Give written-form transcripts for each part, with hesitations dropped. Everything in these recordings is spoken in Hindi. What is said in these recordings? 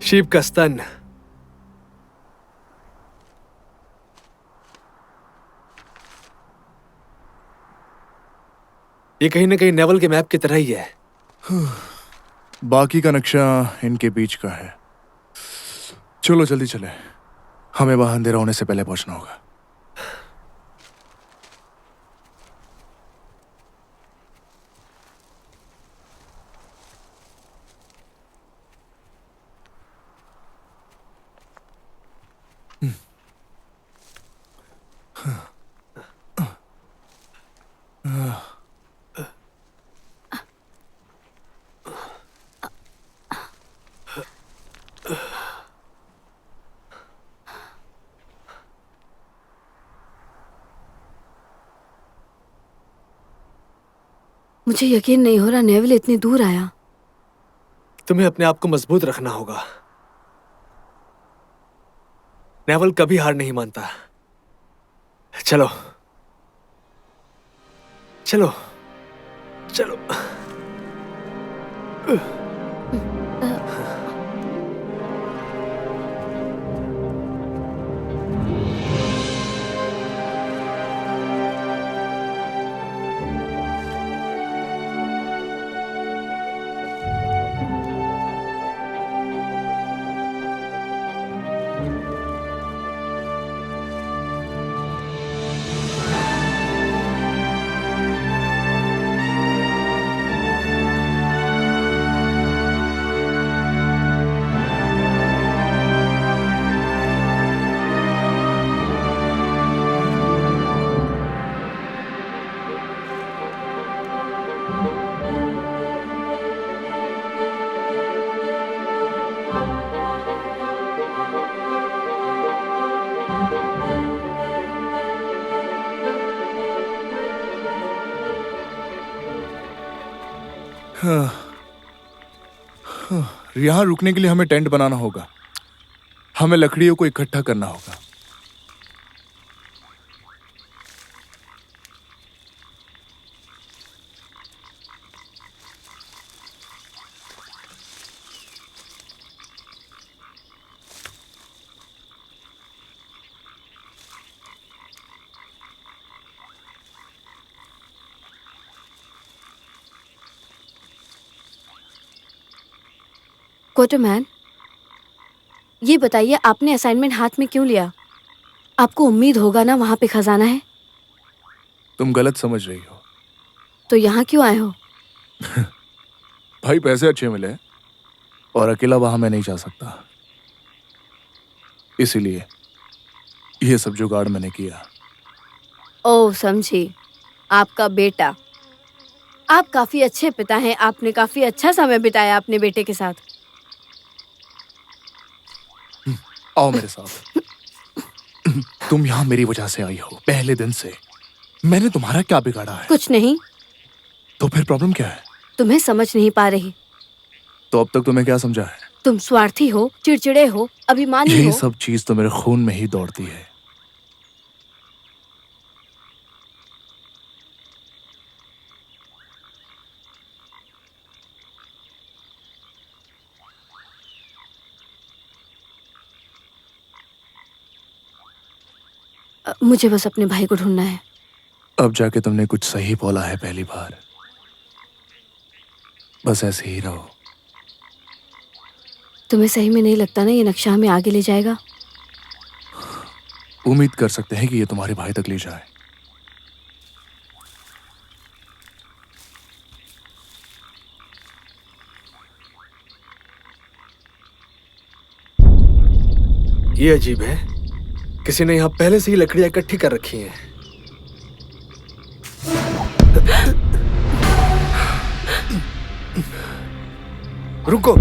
शीप का स्तन। ये कहीं ना कहीं नेवल के मैप की तरह ही है। बाकी का नक्शा इनके बीच का है। चलो जल्दी चले, हमें वहां अंधेरा होने से पहले पहुंचना होगा। मुझे यकीन नहीं हो रहा नेविल इतनी दूर आया। तुम्हें अपने आप को मजबूत रखना होगा। नेवल कभी हार नहीं मानता। चलो चलो चलो। यहाँ रुकने के लिए हमें टेंट बनाना होगा। हमें लकड़ियों को इकट्ठा करना होगा। क्वार्टरमैन, ये बताइए आपने असाइनमेंट हाथ में क्यों लिया? आपको उम्मीद होगा ना वहां पे खजाना है। तुम गलत समझ रही हो। तो यहाँ क्यों आए हो? भाई पैसे अच्छे मिले और अकेला वहां मैं नहीं जा सकता, इसीलिए ये सब जुगाड़ मैंने किया। ओह समझी, आपका बेटा। आप काफी अच्छे पिता हैं। आपने काफी अच्छा समय बिताया अपने बेटे के साथ। आओ मेरे साथ। तुम यहाँ मेरी वजह से आई हो। पहले दिन से मैंने तुम्हारा क्या बिगाड़ा है? कुछ नहीं। तो फिर प्रॉब्लम क्या है? तुम्हें समझ नहीं पा रही। तो अब तक तुम्हें क्या समझा है? तुम स्वार्थी हो, चिड़चिड़े हो, अभिमानी यही हो। सब चीज तो मेरे खून में ही दौड़ती है। मुझे बस अपने भाई को ढूंढना है। अब जाके तुमने कुछ सही बोला है पहली बार। बस ऐसे ही रहो। तुम्हें सही में नहीं लगता ना ये नक्शा हमें आगे ले जाएगा? उम्मीद कर सकते हैं कि ये तुम्हारे भाई तक ले जाए। ये अजीब है, किसी ने यहाँ पहले से ही लकड़ियां इकट्ठी कर रखी हैं। रुको।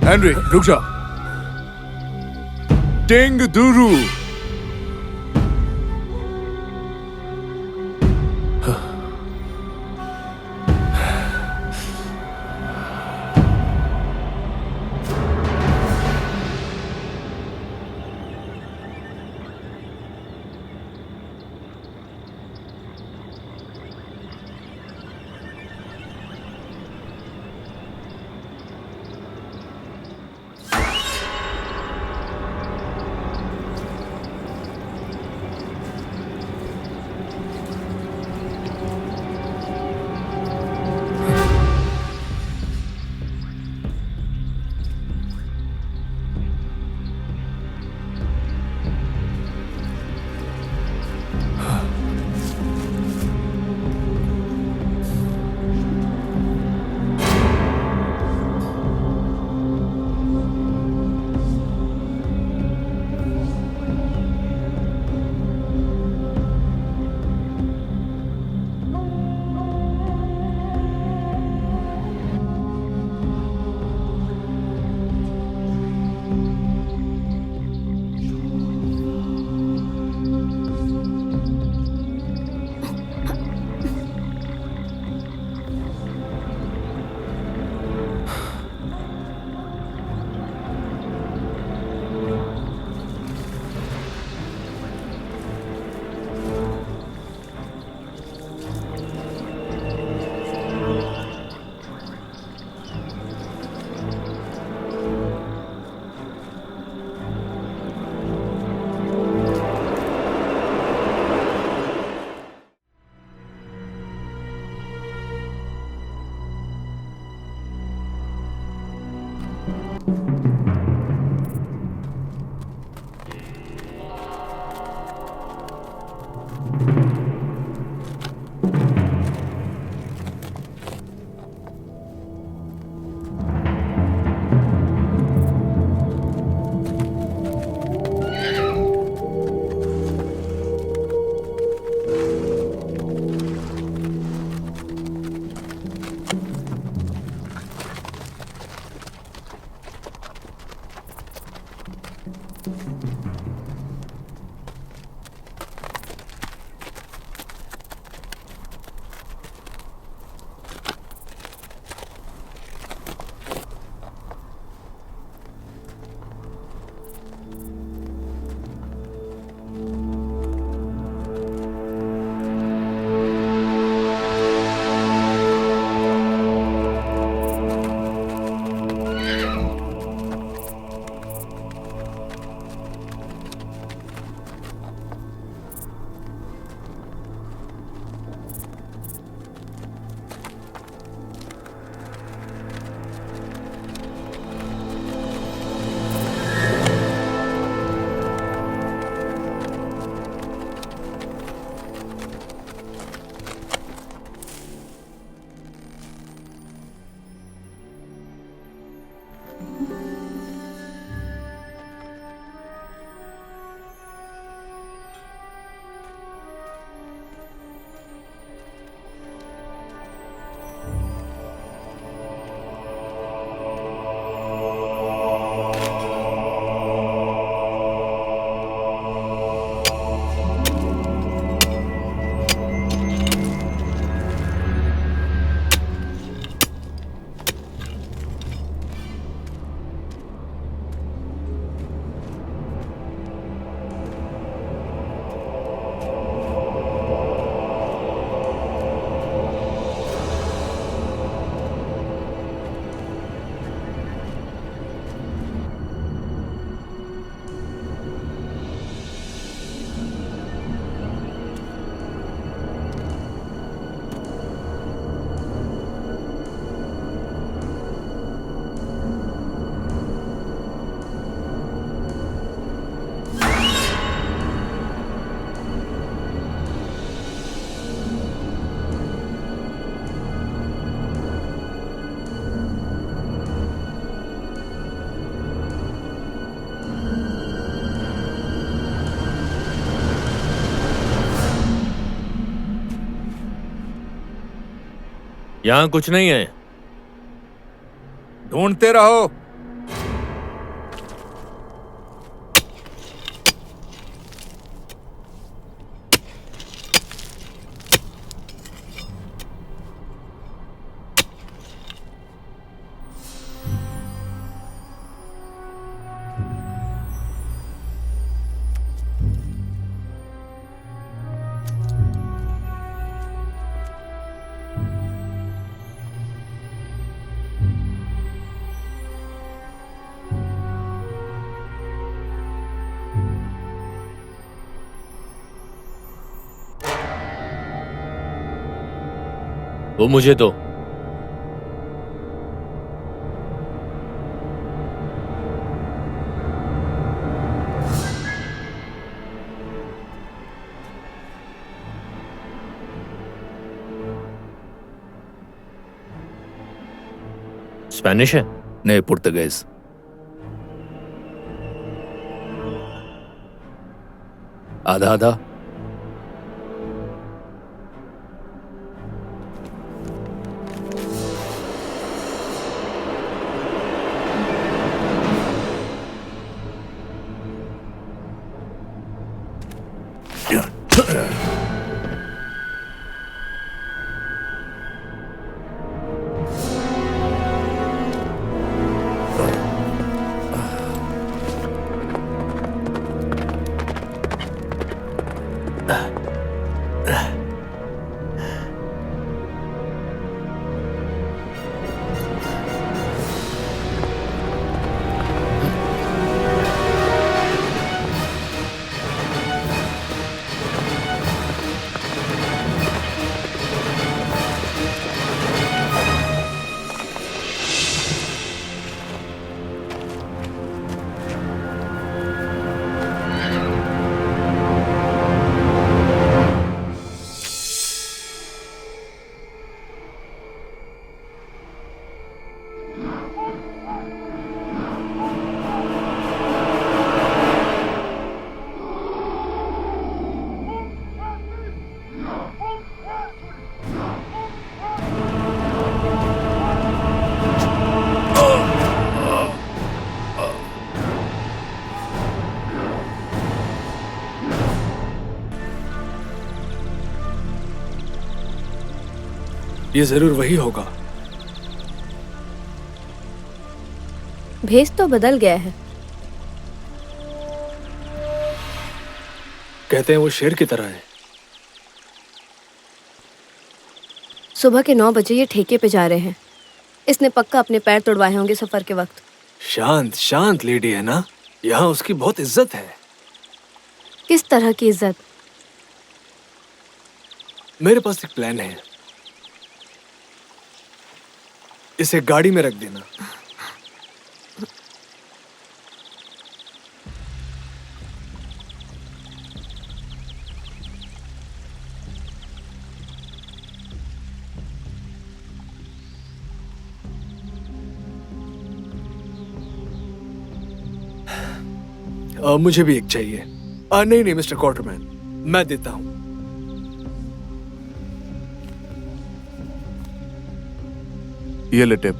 हेनरी रुक जा। टिंग दुरू। यहाँ कुछ नहीं है। ढूंढते रहो। वो मुझे तो स्पेनिश है। नहीं, पुर्तगाज। आधा आधा। ये जरूर वही होगा। भेस तो बदल गया है। कहते हैं वो शेर की तरह है। सुबह के 9 बजे ये ठेके पे जा रहे हैं। इसने पक्का अपने पैर तोड़वाए होंगे सफर के वक्त। शांत शांत लेडी है ना, यहाँ उसकी बहुत इज्जत है। किस तरह की इज्जत? मेरे पास एक प्लान है, इसे गाड़ी में रख देना। मुझे भी एक चाहिए। नहीं नहीं मिस्टर क्वार्टरमैन, मैं देता हूं। ये ले टिप।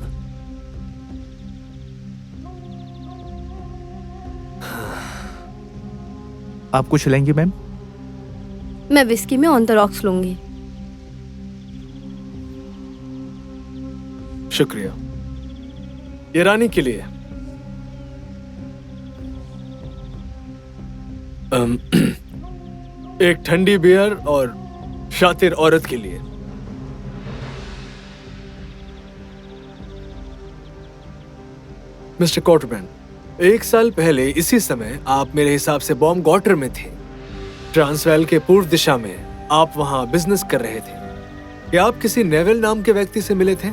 आप कुछ लेंगी मैम? मैं विस्की में ऑन द रॉक्स लूंगी। शुक्रिया। ये रानी के लिए। एक ठंडी बियर और शातिर औरत के लिए। मिस्टर क्वार्टरमैन, 1 साल पहले इसी समय आप मेरे हिसाब से बॉम्ब गॉटर में थे। ट्रांसवैल के पूर्व दिशा में आप वहां बिजनेस कर रहे थे। क्या आप किसी नेवल नाम के व्यक्ति से मिले थे?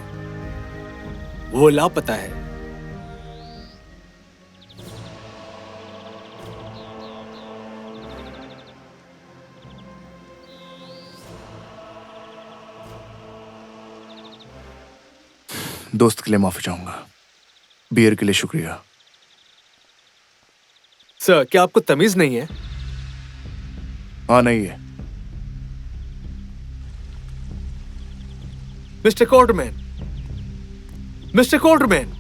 वो लापता है। दोस्त के लिए माफी चाहूंगा, बियर के लिए शुक्रिया। सर, क्या आपको तमीज नहीं है? हाँ, नहीं है। Mister Courtman, mister Courtman.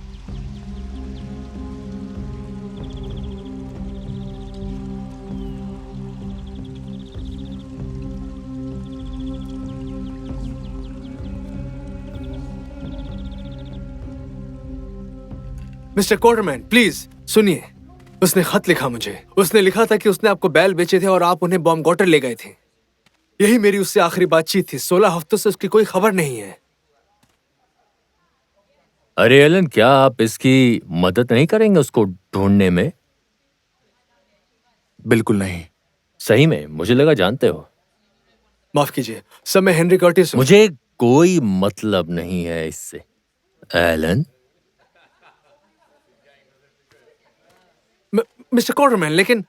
Mister Courtman, please सुनिए। उसने खत लिखा मुझे। उसने लिखा था कि उसने आपको बैल बेचे थे और आप उन्हें बॉम्ब-गॉटर ले गए थे। यही मेरी उससे आखिरी बातचीत थी। 16 हफ्तों से उसकी कोई खबर नहीं है। अरे एलन, क्या आप इसकी मदद नहीं करेंगे उसको ढूंढने में? बिल्कुल नहीं। सही में? मुझे लगा जानते हो। माफ कीजिए सर, मैं हेनरी कर्टिस हूं। मुझे कोई मतलब नहीं है इससे। एलन, मिस्टर कोर्टमैन, लेकिन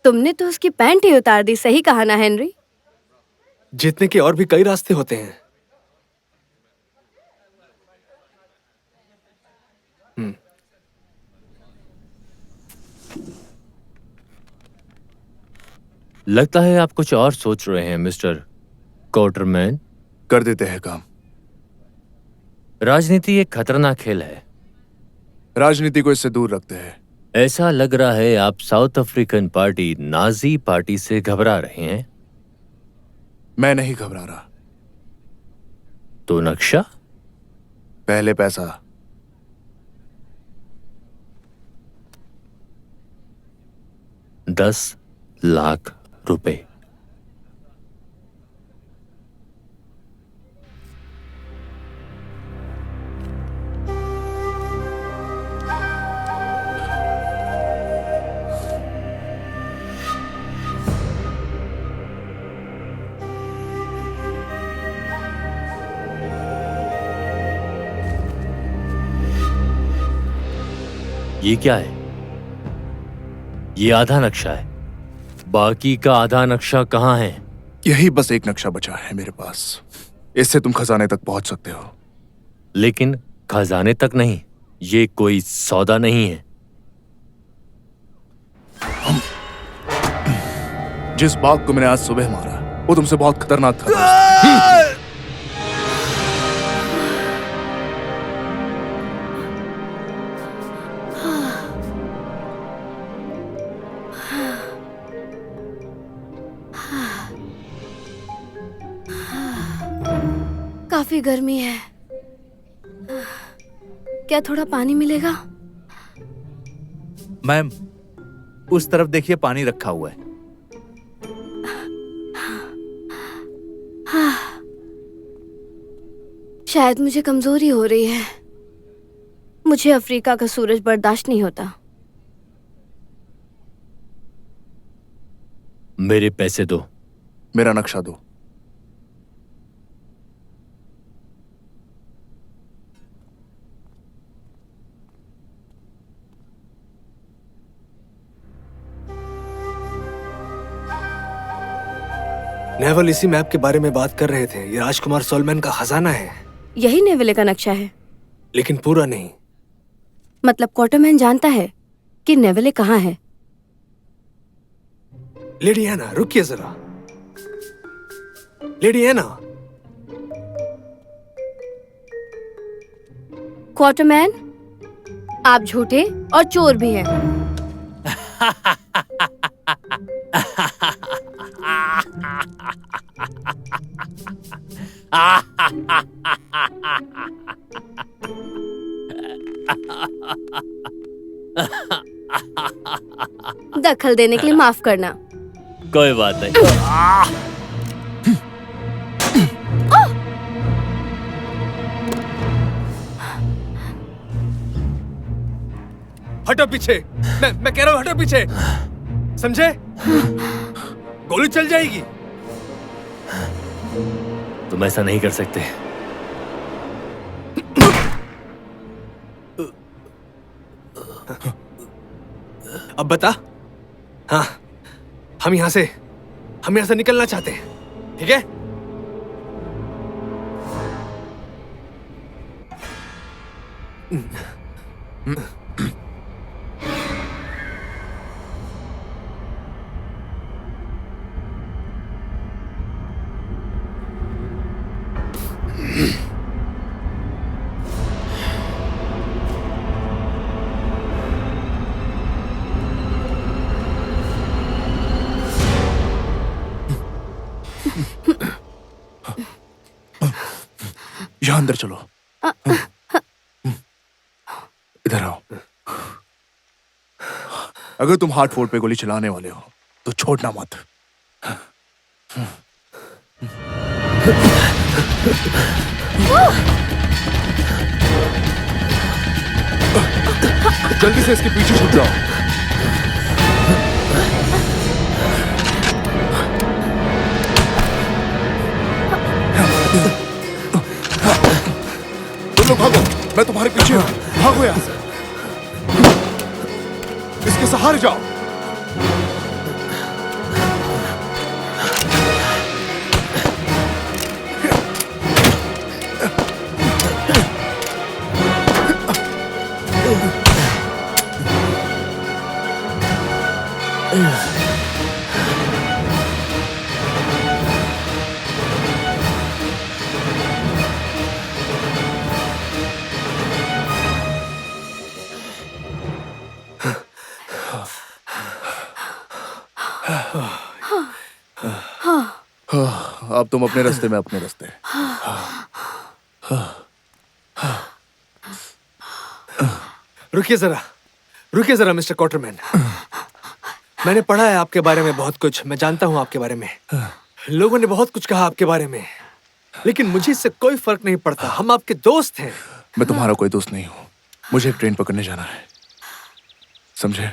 तुमने तो उसकी पैंट ही उतार दी। सही कहा ना हेनरी? जीतने के और भी कई रास्ते होते हैं। लगता है आप कुछ और सोच रहे हैं मिस्टर कोर्टरमैन। कर देते हैं काम। राजनीति एक खतरनाक खेल है। राजनीति को इससे दूर रखते हैं। ऐसा लग रहा है आप south African party Nazi party से घबरा रहे हैं। मैं नहीं घबरा रहा। तो नक्शा? पहले पैसा। ₹10 लाख। ये क्या है? ये आधा नक्शा है। बाकी का आधा नक्शा कहाँ है? यही बस एक नक्शा बचा है मेरे पास। इससे तुम खजाने तक पहुंच सकते हो। लेकिन खजाने तक नहीं। ये कोई सौदा नहीं है। जिस बाघ को मैंने आज सुबह मारा वो तुमसे बहुत खतरनाक था दोस्त। काफी गर्मी है। क्या थोड़ा पानी मिलेगा? मैम, उस तरफ देखिए, पानी रखा हुआ है। शायद मुझे कमजोरी हो रही है। मुझे अफ्रीका का सूरज बर्दाश्त नहीं होता। मेरे पैसे दो। मेरा नक्शा दो। नेवल इसी मैप के बारे में बात कर रहे थे। ये राजकुमार सोलमैन का खजाना है। यही नेवले का नक्शा है। लेकिन पूरा नहीं। मतलब क्वार्टरमैन जानता है कि नेवले कहाँ है। लेडी एना, रुकिए जरा। लेडी एना। क्वार्टरमैन, आप झूठे और चोर भी हैं। दखल देने के लिए माफ करना। कोई बात नहीं। हटो पीछे। मैं कह रहा हूं हटो पीछे, समझे? गोली चल जाएगी। तुम ऐसा नहीं कर सकते। अब बता। हाँ, हम यहां से निकलना चाहते हैं, ठीक है? यहाँ अंदर चलो। इधर आओ। अगर तुम हार्टफोर्ड पे गोली चलाने वाले हो तो छोड़ना मत। जल्दी से इसके पीछे छुप जाओ। तुम लोग भागो, मैं तुम्हारे पीछे हूं। भागो यहां से। इसके सहारे जाओ। अब तुम अपने रास्ते में अपने रास्ते। रुकिए जरा मिस्टर क्वार्टरमैन। मैंने पढ़ा है आपके बारे में बहुत कुछ। मैं जानता हूँ आपके बारे में। लोगों ने बहुत कुछ कहा आपके बारे में, लेकिन मुझे इससे कोई फर्क नहीं पड़ता। हम आपके दोस्त हैं। मैं तुम्हारा कोई दोस्त नहीं हूं। मुझे एक ट्रेन पकड़ने जाना है, समझे?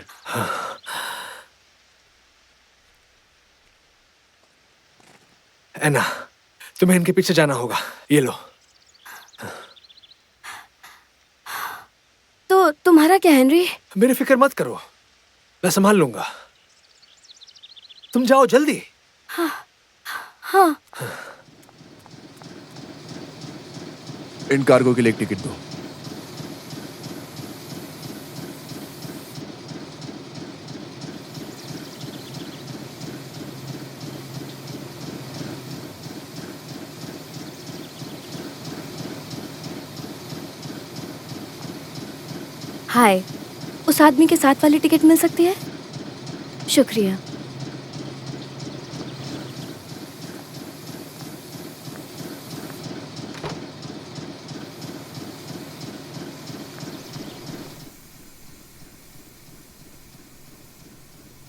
एना, तुम्हें इनके पीछे जाना होगा। ये लो। तो तुम्हारा क्या हेनरी? मेरी फिक्र मत करो, मैं संभाल लूंगा। तुम जाओ जल्दी। हाँ। इन कार्गो के लिए एक टिकट दो। हाय, उस आदमी के साथ वाली टिकट मिल सकती है? शुक्रिया।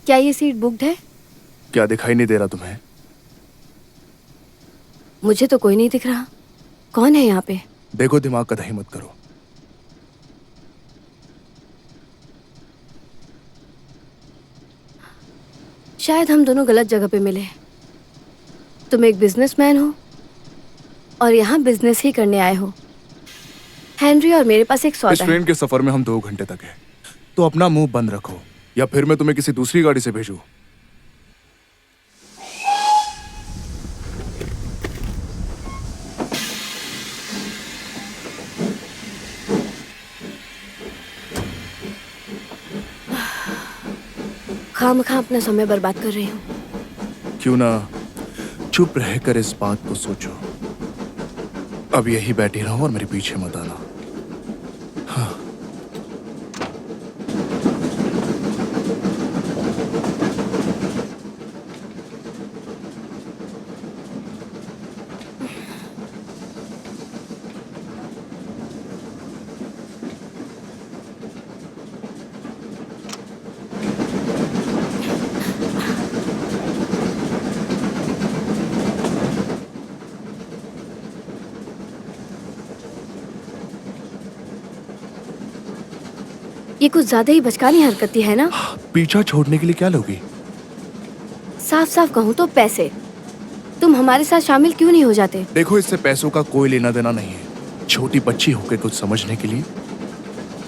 क्या ये सीट बुक्ड है? क्या दिखाई नहीं दे रहा तुम्हें? मुझे तो कोई नहीं दिख रहा। कौन है यहाँ पे? देखो, दिमाग का दही मत करो। शायद हम दोनों गलत जगह पे मिले। तुम एक बिजनेसमैन हो और यहाँ बिजनेस ही करने आए हो। हेनरी और मेरे पास एक इस सौदा है। ट्रेन के सफर में हम 2 घंटे तक हैं, तो अपना मुंह बंद रखो या फिर मैं तुम्हें किसी दूसरी गाड़ी से भेजूं। खामखा अपना समय बर्बाद कर रही हूँ। क्यों ना चुप रहकर इस बात को सोचो। अब यही बैठी रहो और मेरे पीछे मत आना। हाँ। ये कुछ ज्यादा ही बचकानी हरकती है ना? पीछा छोड़ने के लिए क्या लोगी? साफ साफ कहूँ तो पैसे। तुम हमारे साथ शामिल क्यों नहीं हो जाते? देखो, इससे पैसों का कोई लेना देना नहीं है। छोटी बच्ची होकर कुछ समझने के लिए।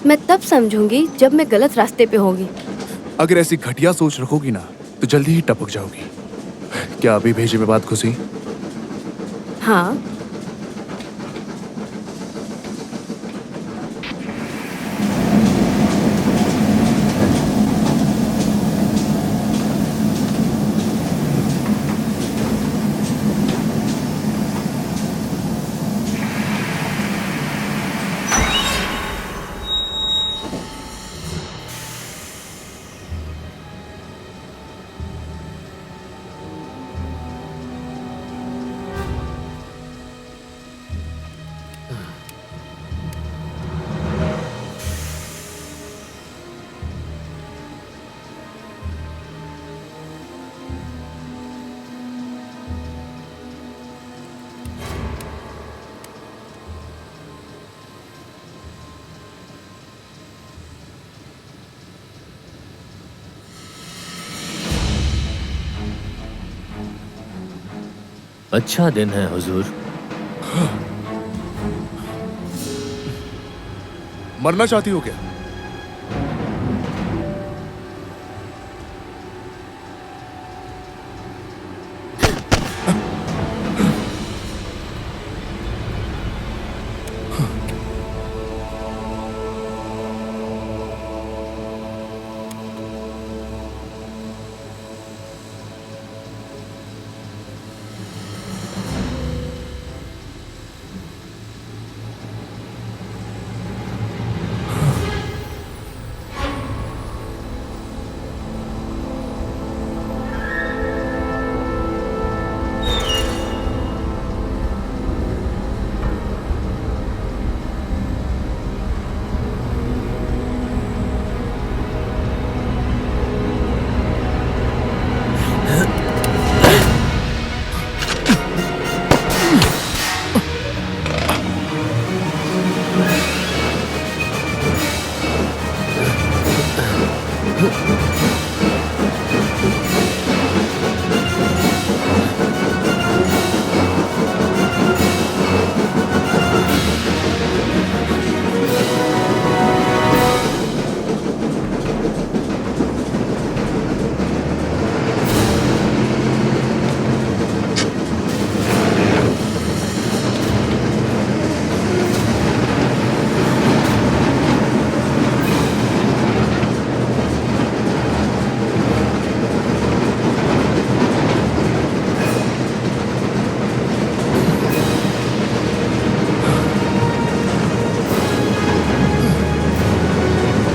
मैं तब समझूंगी जब मैं गलत रास्ते पे होगी। अगर ऐसी घटिया सोच रखोगी ना तो जल्दी ही टपक जाओगी। क्या अभी भेजे में बात खुशी? हाँ। अच्छा दिन है हुजूर। मरना चाहती हो क्या?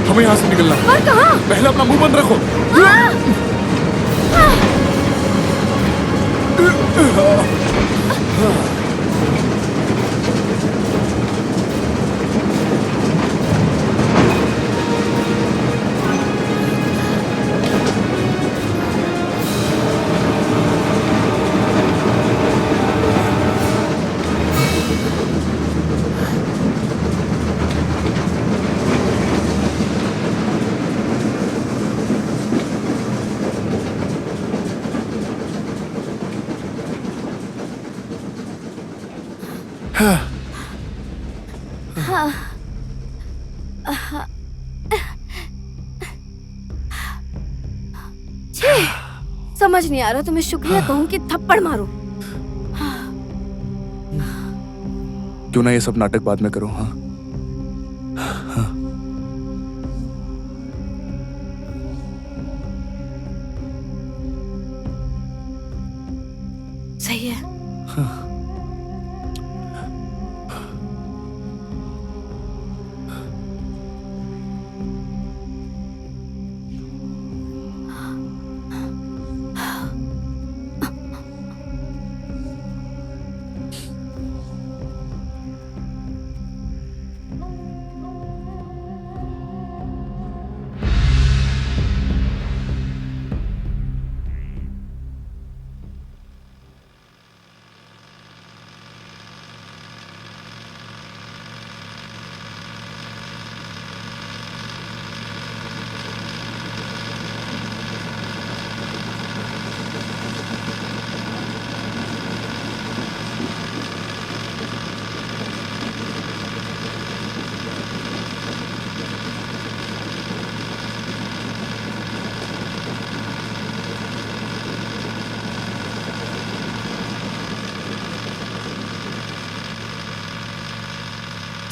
हमें यहाँ से निकलना है। पर कहाँ? पहले अपना मुंह बंद रखो। छे, समझ नहीं आ रहा तुम्हें शुक्रिया कहूँ कि थप्पड़ मारूं। क्यों ना ये सब नाटक बाद में करो? हाँ, सही है।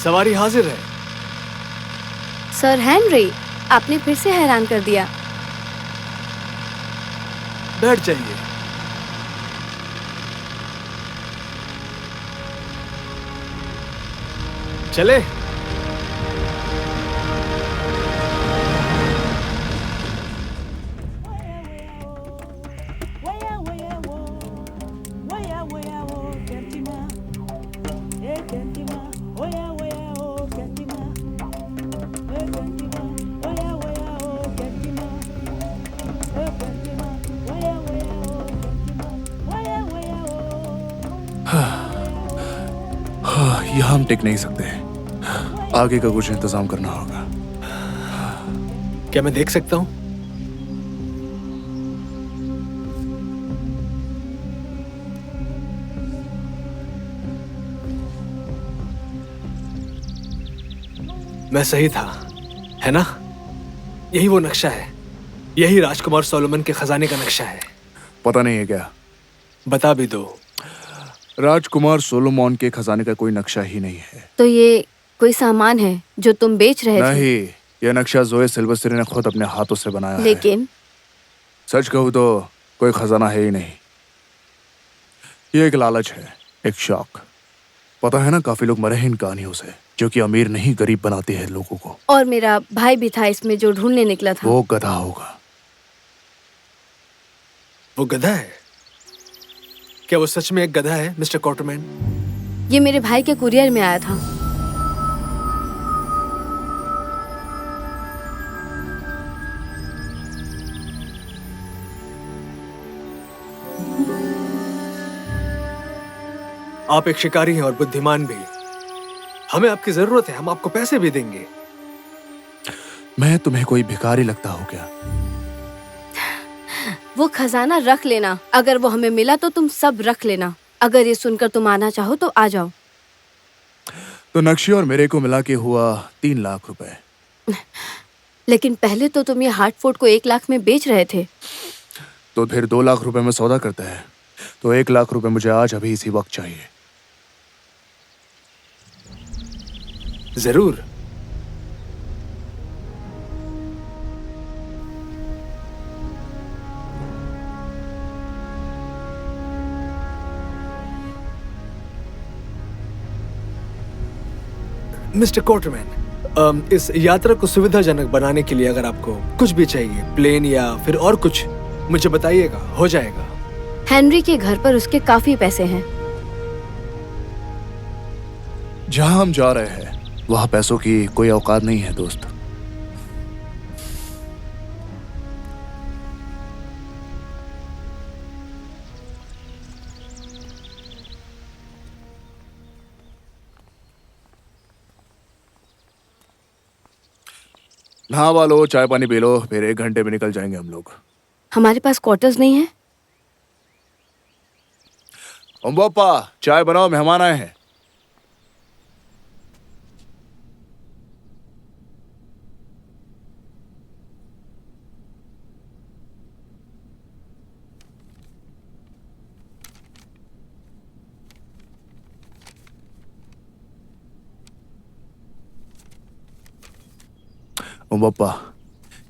सवारी हाजिर है। सर हेनरी, आपने फिर से हैरान कर दिया। बैठ जाइए। चले। यहाँ हम टिक नहीं सकते। आगे का कुछ इंतजाम करना होगा। क्या मैं देख सकता हूँ? मैं सही था, है ना? यही वो नक्शा है, यही राजकुमार सोलोमन के खजाने का नक्शा है। पता नहीं है क्या? बता भी दो। राजकुमार सोलोमन के खजाने का कोई नक्शा ही नहीं है। तो ये कोई सामान है जो तुम बेच रहे थे? नहीं, यह नक्शा जोए सिल्वस्ट्री ने खुद अपने हाथों से बनाया है। लेकिन सच कहूं तो कोई खजाना है ही नहीं। ये एक लालच है, एक शौक। पता है ना, काफी लोग मरे हैं इन कहानियों से, जो कि अमीर नहीं गरीब बनाती है लोगों को। और मेरा भाई भी था इसमें जो ढूंढने निकला था। वो गधा होगा। वो गधा है? क्या वो सच में एक गधा है, मिस्टर क्वार्टरमैन? ये मेरे भाई के कुरियर में आया था। आप एक शिकारी हैं और बुद्धिमान भी। हमें आपकी जरूरत है, हम आपको पैसे भी देंगे। मैं तुम्हें कोई भिखारी लगता हूँ क्या? वो खजाना रख लेना, अगर वो हमें मिला तो तुम सब रख लेना। अगर ये सुनकर तुम आना चाहो तो आ जाओ। तो नक्शे और मेरे को मिला के हुआ 3 लाख रुपए। लेकिन पहले तो तुम ये हार्टफोर्ड को 1 लाख में बेच रहे थे। तो फिर 2 लाख रुपए में सौदा करते हैं। तो 1 लाख रुपए मुझे आज अभी इसी वक्त चाहिए। जरूर। मिस्टर क्वार्टरमैन, इस यात्रा को सुविधाजनक बनाने के लिए अगर आपको कुछ भी चाहिए, प्लेन या फिर और कुछ, मुझे बताइएगा, हो जाएगा। हेनरी के घर पर उसके काफी पैसे हैं। जहां हम जा रहे हैं वहां पैसों की कोई औकात नहीं है दोस्त। नहा लो, चाय पानी पी लो, फिर 1 घंटे में निकल जाएंगे हम लोग। हमारे पास क्वार्टर्स नहीं है। पापा, चाय बनाओ, मेहमान आए हैं। पापा,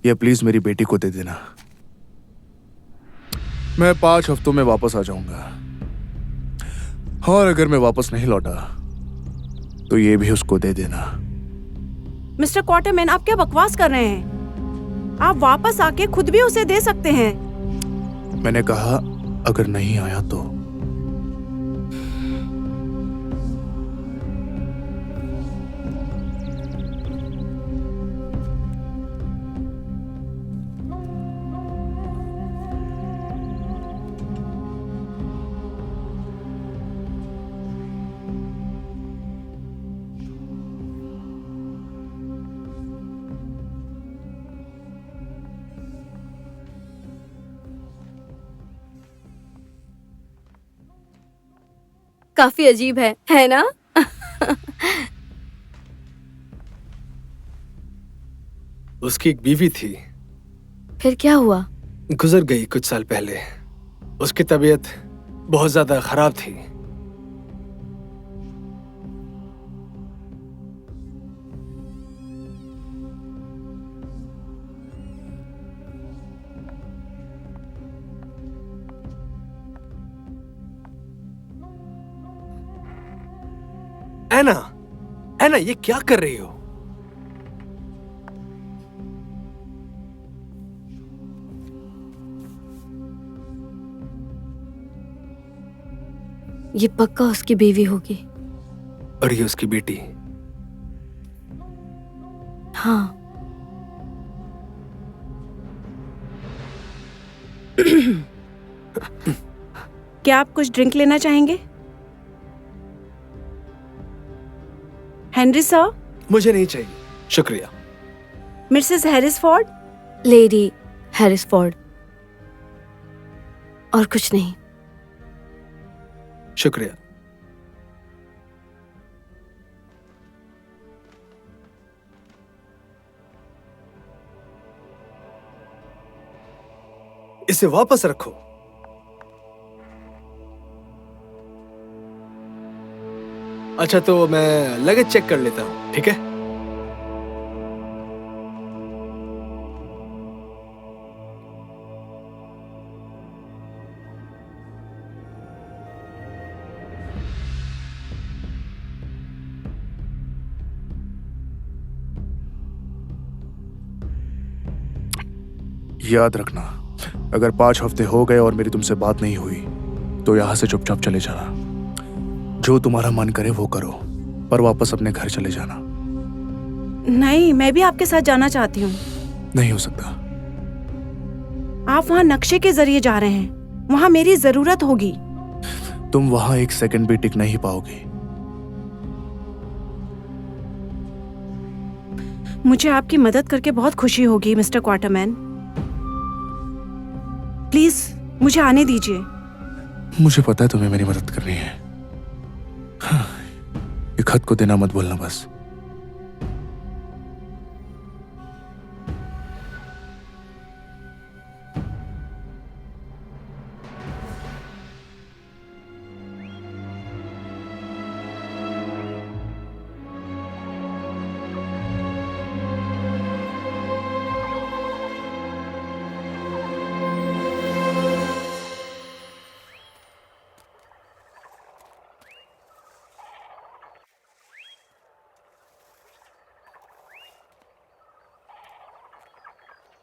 ये प्लीज मेरी बेटी को दे देना। मैं 5 हफ्तों में वापस आ जाऊंगा, और अगर मैं वापस नहीं लौटा तो ये भी उसको दे देना। मिस्टर क्वार्टरमैन, आप क्या बकवास कर रहे हैं? आप वापस आके खुद भी उसे दे सकते हैं। मैंने कहा अगर नहीं आया तो। काफी अजीब है ना? उसकी एक बीवी थी, फिर क्या हुआ? गुजर गई कुछ साल पहले। उसकी तबीयत बहुत ज्यादा खराब थी। एना, एना, ये क्या कर रही हो? ये पक्का उसकी बीवी होगी। और ये उसकी बेटी। हाँ। क्या आप कुछ ड्रिंक लेना चाहेंगे? Henry sir? मुझे नहीं चाहिए, शुक्रिया। मिसेस हैरिसफोर्ड? लेडी हैरिसफोर्ड। और कुछ नहीं। शुक्रिया। इसे वापस रखो। अच्छा, तो मैं लगेज चेक कर लेता हूं, ठीक है? याद रखना, अगर 5 हफ्ते हो गए और मेरी तुमसे बात नहीं हुई तो यहां से चुपचाप चले जाना। जो तुम्हारा मन करे वो करो, पर वापस अपने घर चले जाना। नहीं, मैं भी आपके साथ जाना चाहती हूँ। नहीं हो सकता। आप वहाँ नक्शे के जरिए जा रहे हैं, वहाँ मेरी जरूरत होगी। तुम वहां 1 सेकंड भी टिक नहीं पाओगे। मुझे आपकी मदद करके बहुत खुशी होगी मिस्टर क्वार्टरमैन। प्लीज मुझे आने दीजिए। मुझे पता है तुम्हें मेरी मदद करनी है। हाँ, ये खत को देना मत बोलना बस।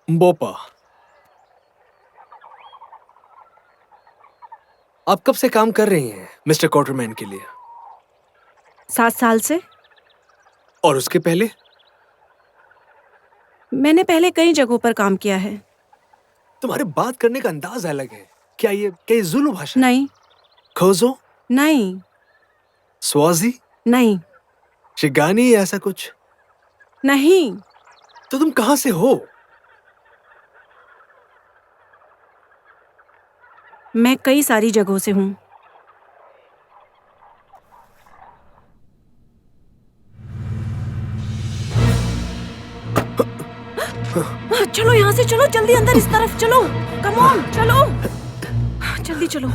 बोपा, आप कब से काम कर रही हैं मिस्टर क्वार्टरमैन के लिए? 7 साल से। और उसके पहले? मैंने पहले कई जगहों पर काम किया है। तुम्हारे बात करने का अंदाज अलग है। क्या ये जुलू भाषा है? नहीं। खोजो? नहीं। स्वाजी? नहीं। शिगानी, ऐसा कुछ? नहीं। तो तुम कहां से हो? मैं कई सारी जगहों से हूँ। चलो यहाँ से, चलो जल्दी अंदर, इस तरफ चलो। कम ऑन, चलो जल्दी चलो।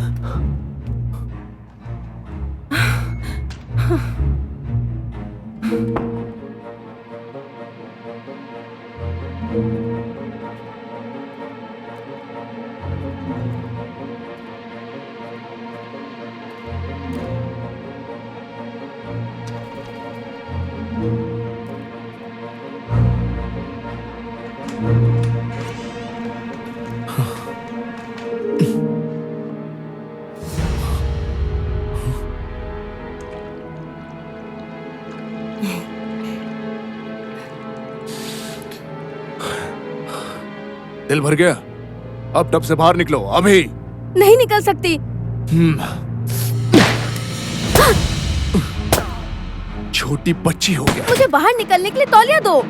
दिल भर गया? अब टब से बाहर निकलो अभी। नहीं निकल सकती। छोटी बच्ची हो गया। मुझे बाहर निकलने के लिए तौलिया दो।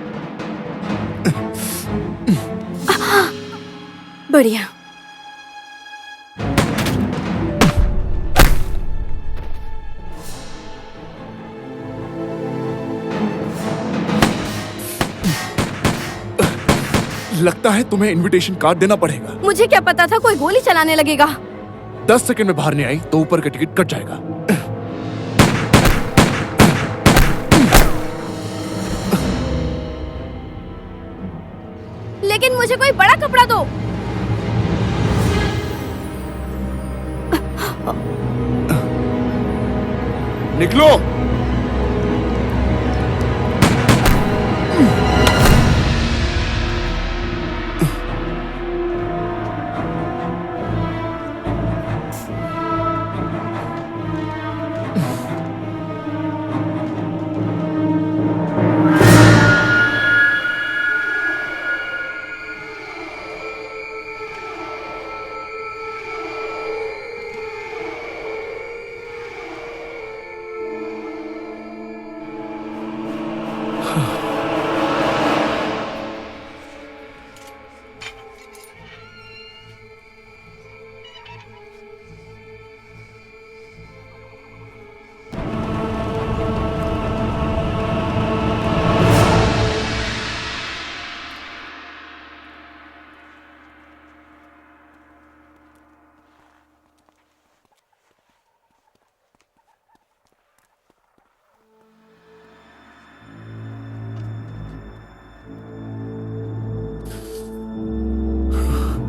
बढ़िया। लगता है तुम्हें इनविटेशन कार्ड देना पड़ेगा। मुझे क्या पता था कोई गोली चलाने लगेगा। 10 सेकंड में बाहर नहीं आई तो ऊपर का टिकट कट जाएगा। लेकिन मुझे कोई बड़ा कपड़ा दो। निकलो।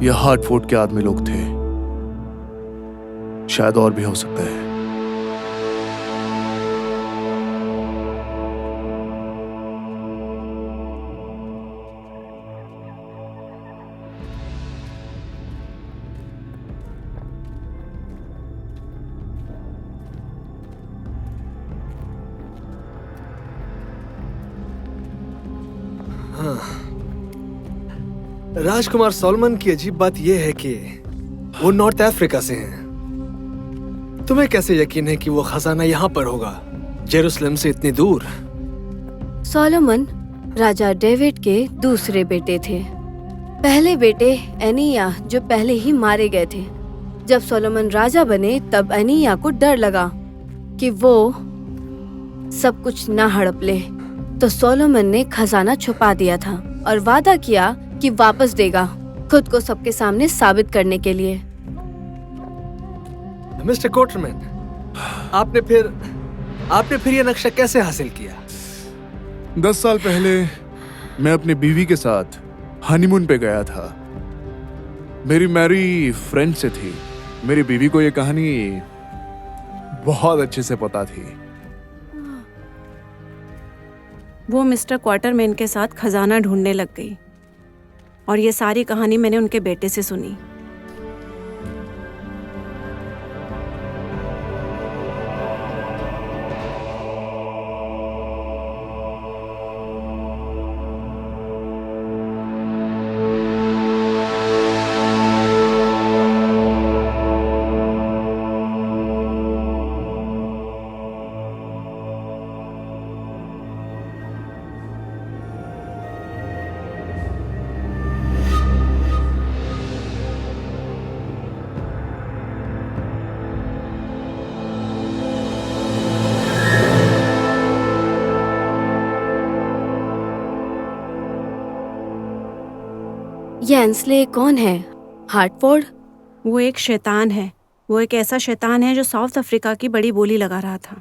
ये हार्टफोर्ड के आदमी लोग थे, शायद और भी हो सकते हैं। राजकुमार सोलोमन की अजीब बात यह है कि वो नॉर्थ अफ्रीका से हैं। तुम्हें कैसे यकीन है कि वो खजाना यहाँ पर होगा, जेरूसलम से इतनी दूर? सोलोमन राजा डेविड के दूसरे बेटे थे। पहले बेटे एनिया जो पहले ही मारे गए थे। जब सोलोमन राजा बने तब एनिया को डर लगा कि वो सब कुछ ना हड़प ले, तो सोलोमन ने खजाना छुपा दिया था और वादा किया कि वापस देगा, खुद को सबके सामने साबित करने के लिए। मिस्टर कोटरमैन, आपने फिर ये नक्शा कैसे हासिल किया? 10 साल पहले मैं अपनी बीवी के साथ हनीमून पे गया था। मेरी मैरी फ्रेंड से थी। मेरी बीवी को ये कहानी बहुत अच्छे से पता थी। वो मिस्टर क्वार्टरमैन के साथ खजाना ढूंढने लग गई और ये सारी कहानी मैंने उनके बेटे से सुनी। ये एंसले कौन है? हार्टफोर्ड? वो एक शैतान है। वो एक ऐसा शैतान है जो साउथ अफ्रीका की बड़ी बोली लगा रहा था।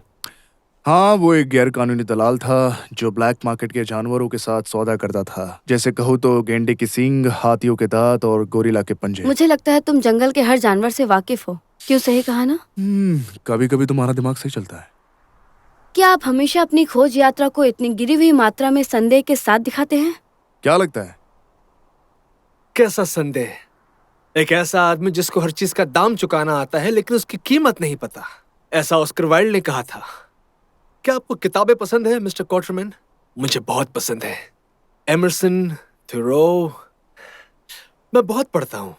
हाँ, वो एक गैर कानूनी दलाल था जो ब्लैक मार्केट के जानवरों के साथ सौदा करता था। जैसे कहूँ तो गेंडे की सींग, हाथियों के दांत और गोरिल्ला के पंजे। मुझे लगता है तुम जंगल के हर जानवर से वाकिफ हो। क्यों, सही कहा ना? कभी कभी तुम्हारा दिमाग सही चलता है। क्या आप हमेशा अपनी खोज यात्रा को इतनी गिरी हुई मात्रा में संदेह के साथ दिखाते हैं? क्या लगता है? कैसा संदेह? एक ऐसा आदमी जिसको हर चीज का दाम चुकाना आता है लेकिन उसकी कीमत नहीं पता। ऐसा ऑस्कर वाइल्ड ने कहा था। क्या आपको किताबें पसंद है मिस्टर क्वार्टरमैन? मुझे बहुत पसंद है। एमरसन, थोरो, मैं बहुत पढ़ता हूँ।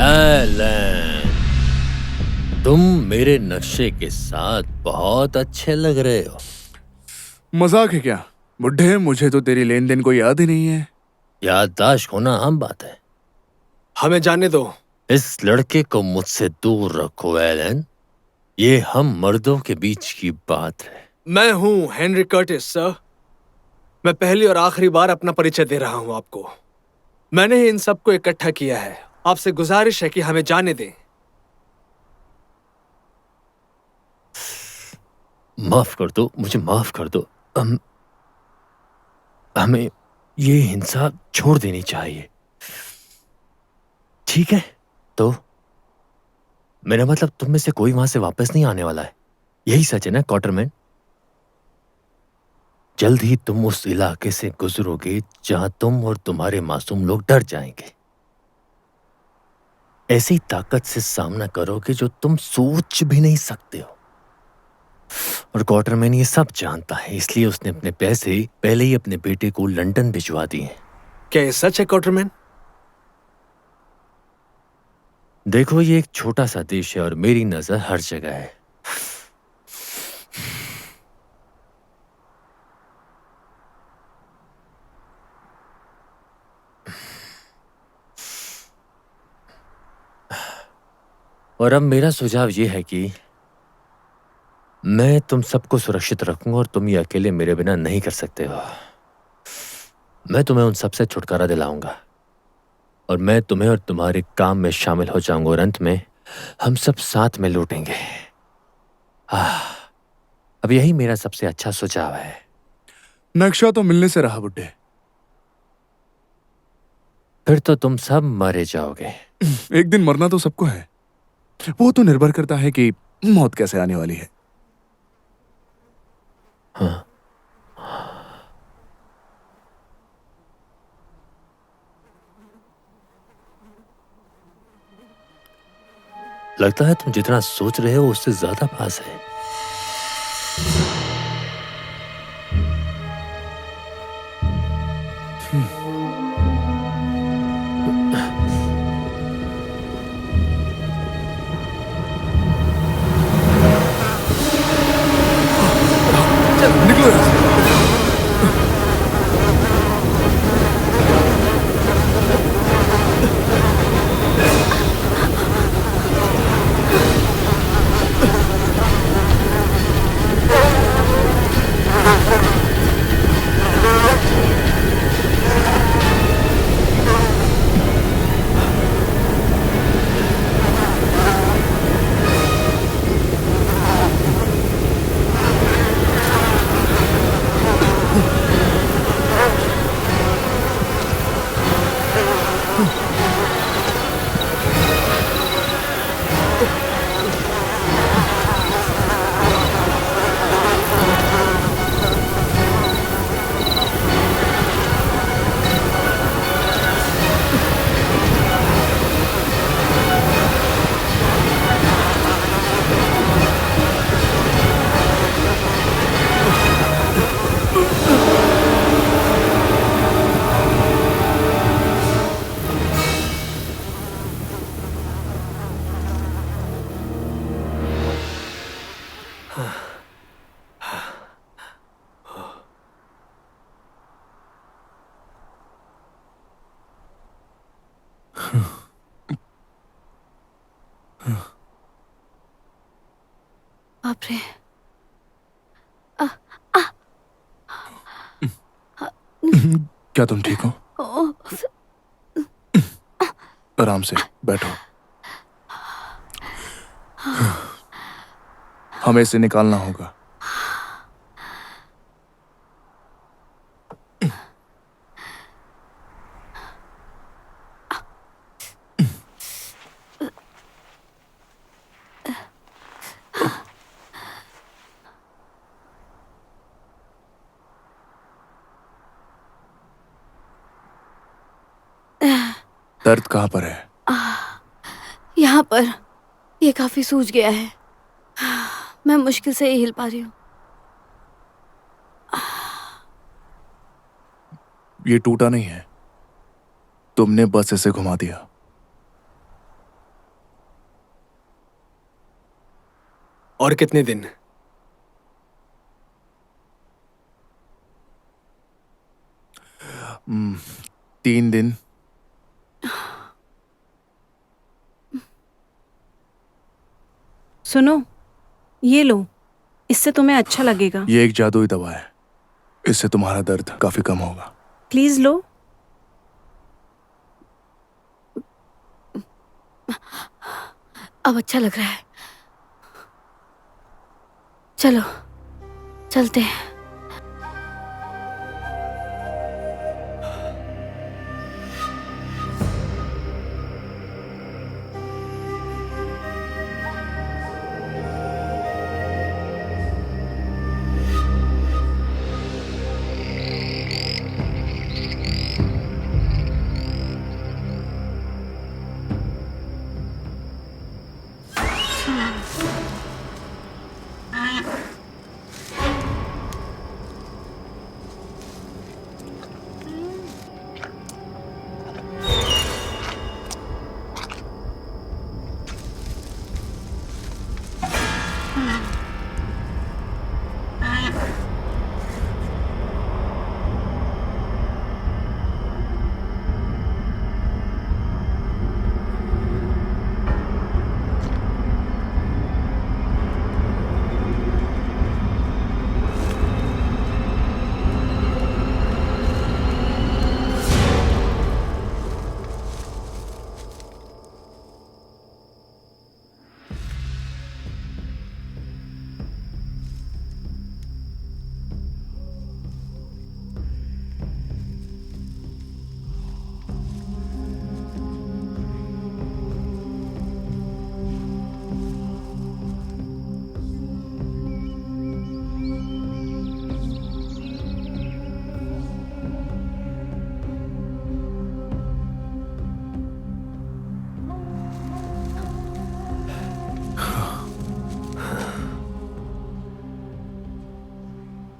एलन, तुम मेरे नक्शे के साथ बहुत अच्छे लग रहे हो। मजाक है क्या बुड्ढे? मुझे तो तेरी लेन देन को याद ही नहीं है। याददाश्त होना आम बात है। हमें जाने दो। इस लड़के को मुझसे दूर रखो एलन। ये हम मर्दों के बीच की बात है। मैं हूँ हेनरी कर्टिस सर। मैं पहली और आखिरी बार अपना परिचय दे रहा हूँ आपको। मैंने ही इन सबको इकट्ठा किया है। आपसे गुजारिश है कि हमें जाने दें। माफ कर दो, मुझे माफ कर दो। हमें ये हिंसा छोड़ देनी चाहिए, ठीक है? तो मेरा मतलब तुम में से कोई वहां से वापस नहीं आने वाला है। यही सच है ना क्वार्टरमैन? जल्द ही तुम उस इलाके से गुजरोगे जहां तुम और तुम्हारे मासूम लोग डर जाएंगे। ऐसी ताकत से सामना करोगे जो तुम सोच भी नहीं सकते हो। और क्वार्टरमैन ये सब जानता है, इसलिए उसने अपने पैसे पहले ही अपने बेटे को लंदन भिजवा दिए। क्या ये सच है क्वार्टरमैन? देखो, ये एक छोटा सा देश है और मेरी नजर हर जगह है। और अब मेरा सुझाव ये है कि मैं तुम सबको सुरक्षित रखूंगा और तुम ये अकेले मेरे बिना नहीं कर सकते हो। मैं तुम्हें उन सबसे छुटकारा दिलाऊंगा और मैं तुम्हें और तुम्हारे काम में शामिल हो जाऊंगा और अंत में हम सब साथ में लूटेंगे। अब यही मेरा सबसे अच्छा सुझाव है। नक्शा तो मिलने से रहा बुड्ढे। फिर तो तुम सब मारे जाओगे। एक दिन मरना तो सबको है, वो तो निर्भर करता है कि मौत कैसे आने वाली है। हाँ। लगता है तुम जितना सोच रहे हो उससे ज्यादा पास है। निकलो यहाँ से। बाप रे। क्या तुम ठीक हो? ओ, आराम से बैठो। हमें इसे निकालना होगा। दर्द कहाँ पर है? यहाँ पर। ये काफी सूज गया है। मैं मुश्किल से ही हिल पा रही हूँ। ये टूटा नहीं है, तुमने बस इसे घुमा दिया। और कितने दिन? हम्म, 3 दिन। सुनो, ये लो, इससे तुम्हें अच्छा लगेगा। ये एक जादुई दवा है, इससे तुम्हारा दर्द काफी कम होगा। प्लीज लो। अब अच्छा लग रहा है। चलो चलते हैं।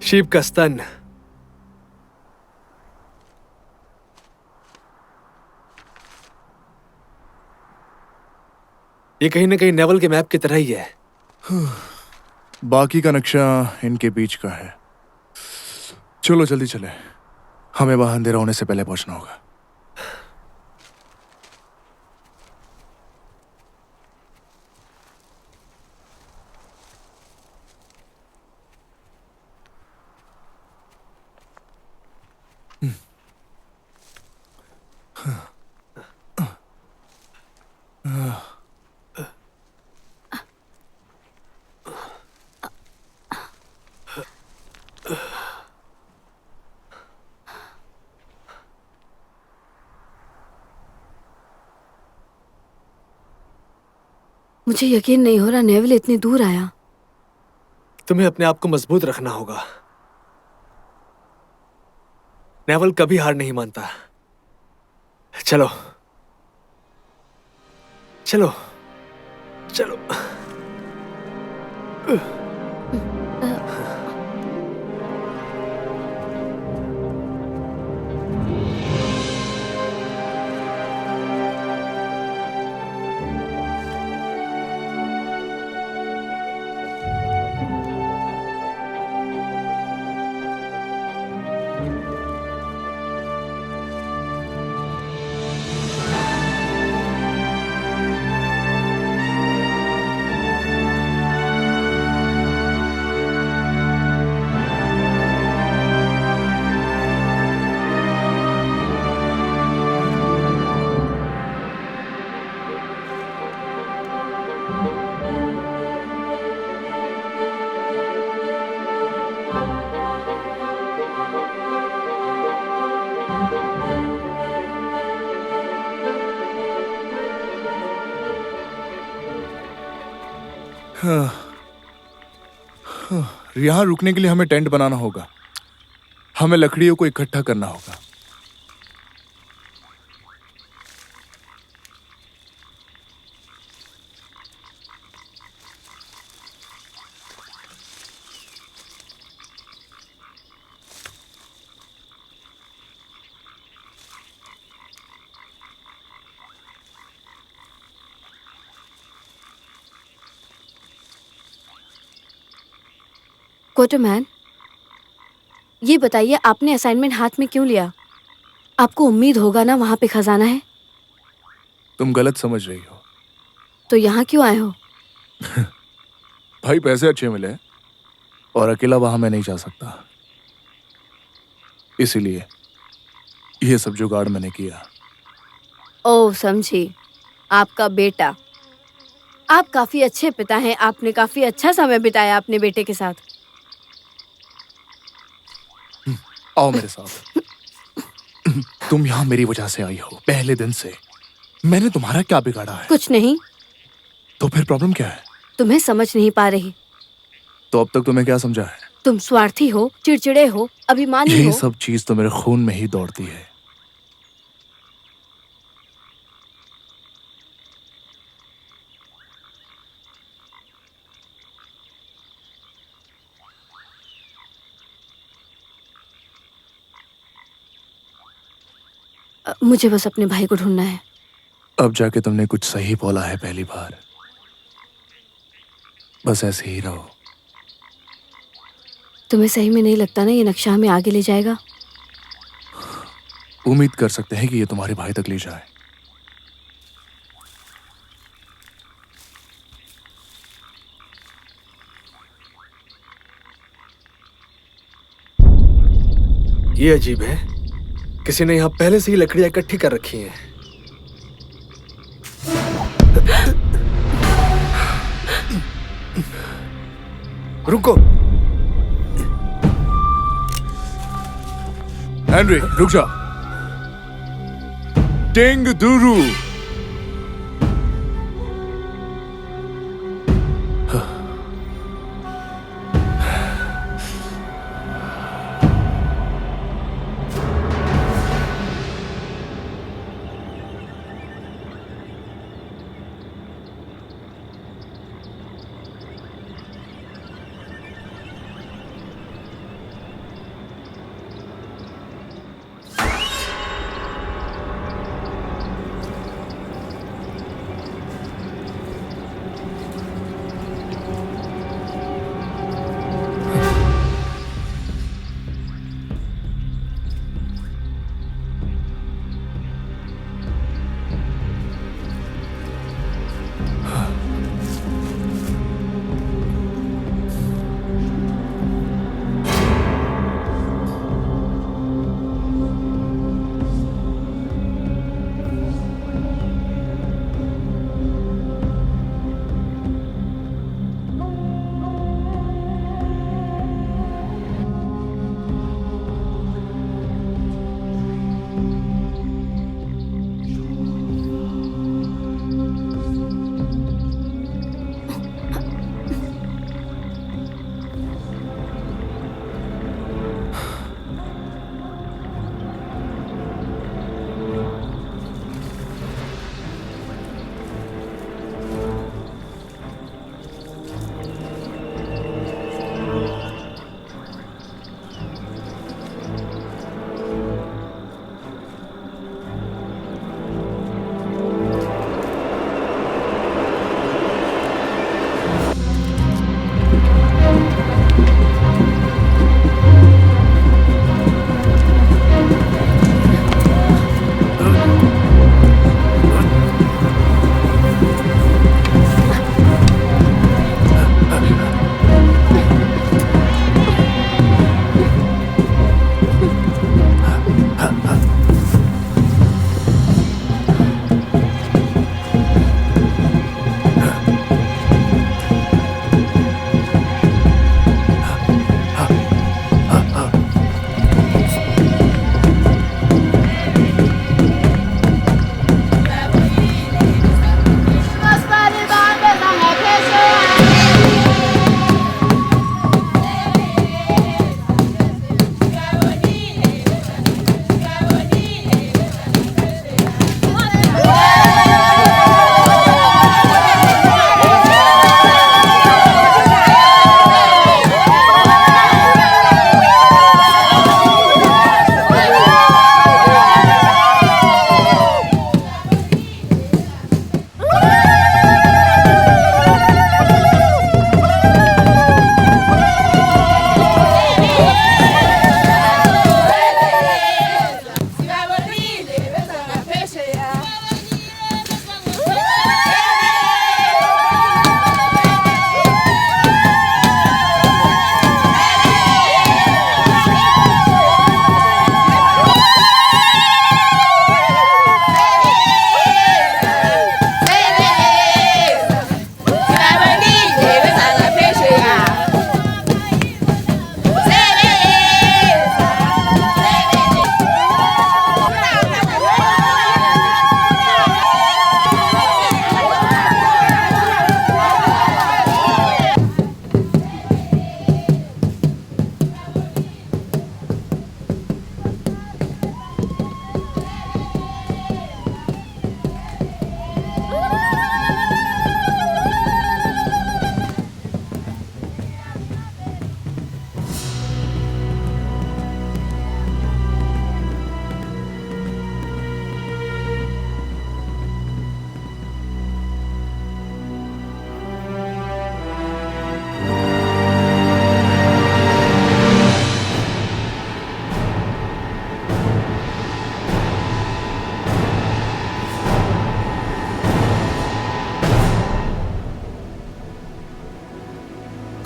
शीप का स्तन। ये कहीं ना कहीं नेवल के मैप की तरह ही है। बाकी का नक्शा इनके बीच का है। चलो जल्दी चले, हमें वहां अंधेरा होने से पहले पहुंचना होगा। मुझे यकीन नहीं हो रहा नेविल इतनी दूर आया। तुम्हें अपने आप को मजबूत रखना होगा। नेवल कभी हार नहीं मानता। चलो चलो चलो। यहाँ रुकने के लिए हमें टेंट बनाना होगा। हमें लकड़ियों को इकट्ठा करना होगा। क्वार्टरमैन, ये बताइए आपने असाइनमेंट हाथ में क्यों लिया? आपको उम्मीद होगा ना वहां पे खजाना है। तुम गलत समझ रही हो। तो यहाँ क्यों आए हो? भाई पैसे अच्छे मिले और अकेला वहां मैं नहीं जा सकता, इसीलिए ये सब जुगाड़ मैंने किया। ओह समझी, आपका बेटा। आप काफी अच्छे पिता हैं। आपने काफी अच्छा समय बिताया अपने बेटे के साथ। आओ मेरे साथ। तुम यहाँ मेरी वजह से आई हो। पहले दिन से मैंने तुम्हारा क्या बिगाड़ा है? कुछ नहीं। तो फिर प्रॉब्लम क्या है? तुम्हें समझ नहीं पा रही। तो अब तक तुम्हें क्या समझा है? तुम स्वार्थी हो, चिड़चिड़े हो, अभिमानी यही हो। सब चीज तो मेरे खून में ही दौड़ती है। मुझे बस अपने भाई को ढूंढना है। अब जाके तुमने कुछ सही बोला है पहली बार। बस ऐसे ही रहो। तुम्हें सही में नहीं लगता ना ये नक्शा हमें आगे ले जाएगा? उम्मीद कर सकते हैं कि ये तुम्हारे भाई तक ले जाए। ये अजीब है, किसी ने यहाँ पहले से ही लकड़ियां इकट्ठी कर रखी हैं। रुको। हेनरी रुक जा। टिंग दुरू।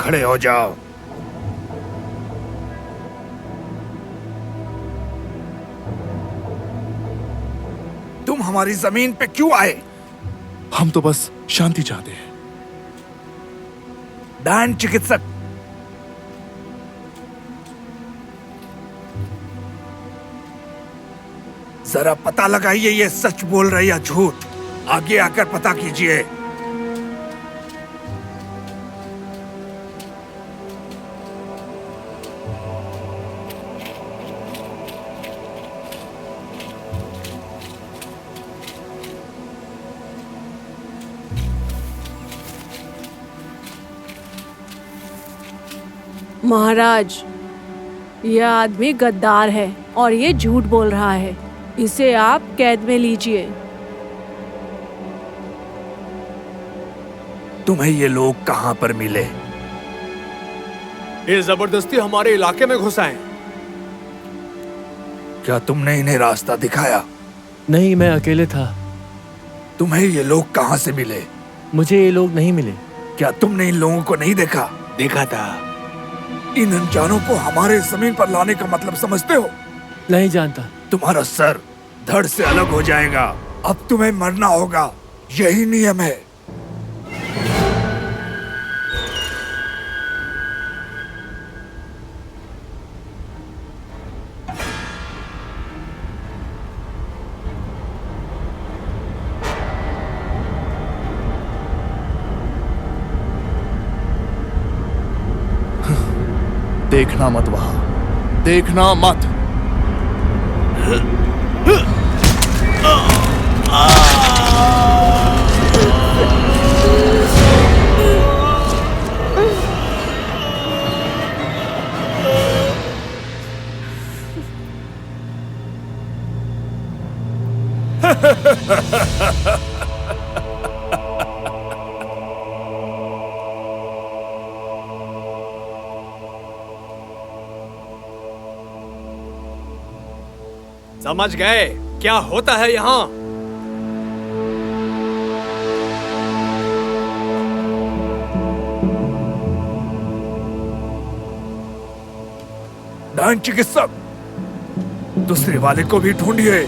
खड़े हो जाओ। तुम हमारी जमीन पे क्यों आए? हम तो बस शांति चाहते हैं। डैन चिकित्सक, जरा पता लगाइए ये सच बोल रहे या झूठ। आगे आकर पता कीजिए। महाराज, यह आदमी गद्दार है और ये झूठ बोल रहा है। इसे आप कैद में लीजिए। तुम्हें ये लोग कहां पर मिले? ये जबरदस्ती हमारे इलाके में घुस आए। क्या तुमने इन्हें रास्ता दिखाया? नहीं, मैं अकेले था। तुम्हें ये लोग कहां से मिले? मुझे ये लोग नहीं मिले। क्या तुमने इन लोगों को नहीं देखा? देखा था। इन अनजानों को हमारे जमीन पर लाने का मतलब समझते हो? नहीं जानता। तुम्हारा सर धड़ से अलग हो जाएगा। अब तुम्हें मरना होगा, यही नियम है। देखना मत वहां, देखना मत। समझ गए क्या होता है यहाँ? डैन चिकित्सक, दूसरे वाले को भी ढूंढिए।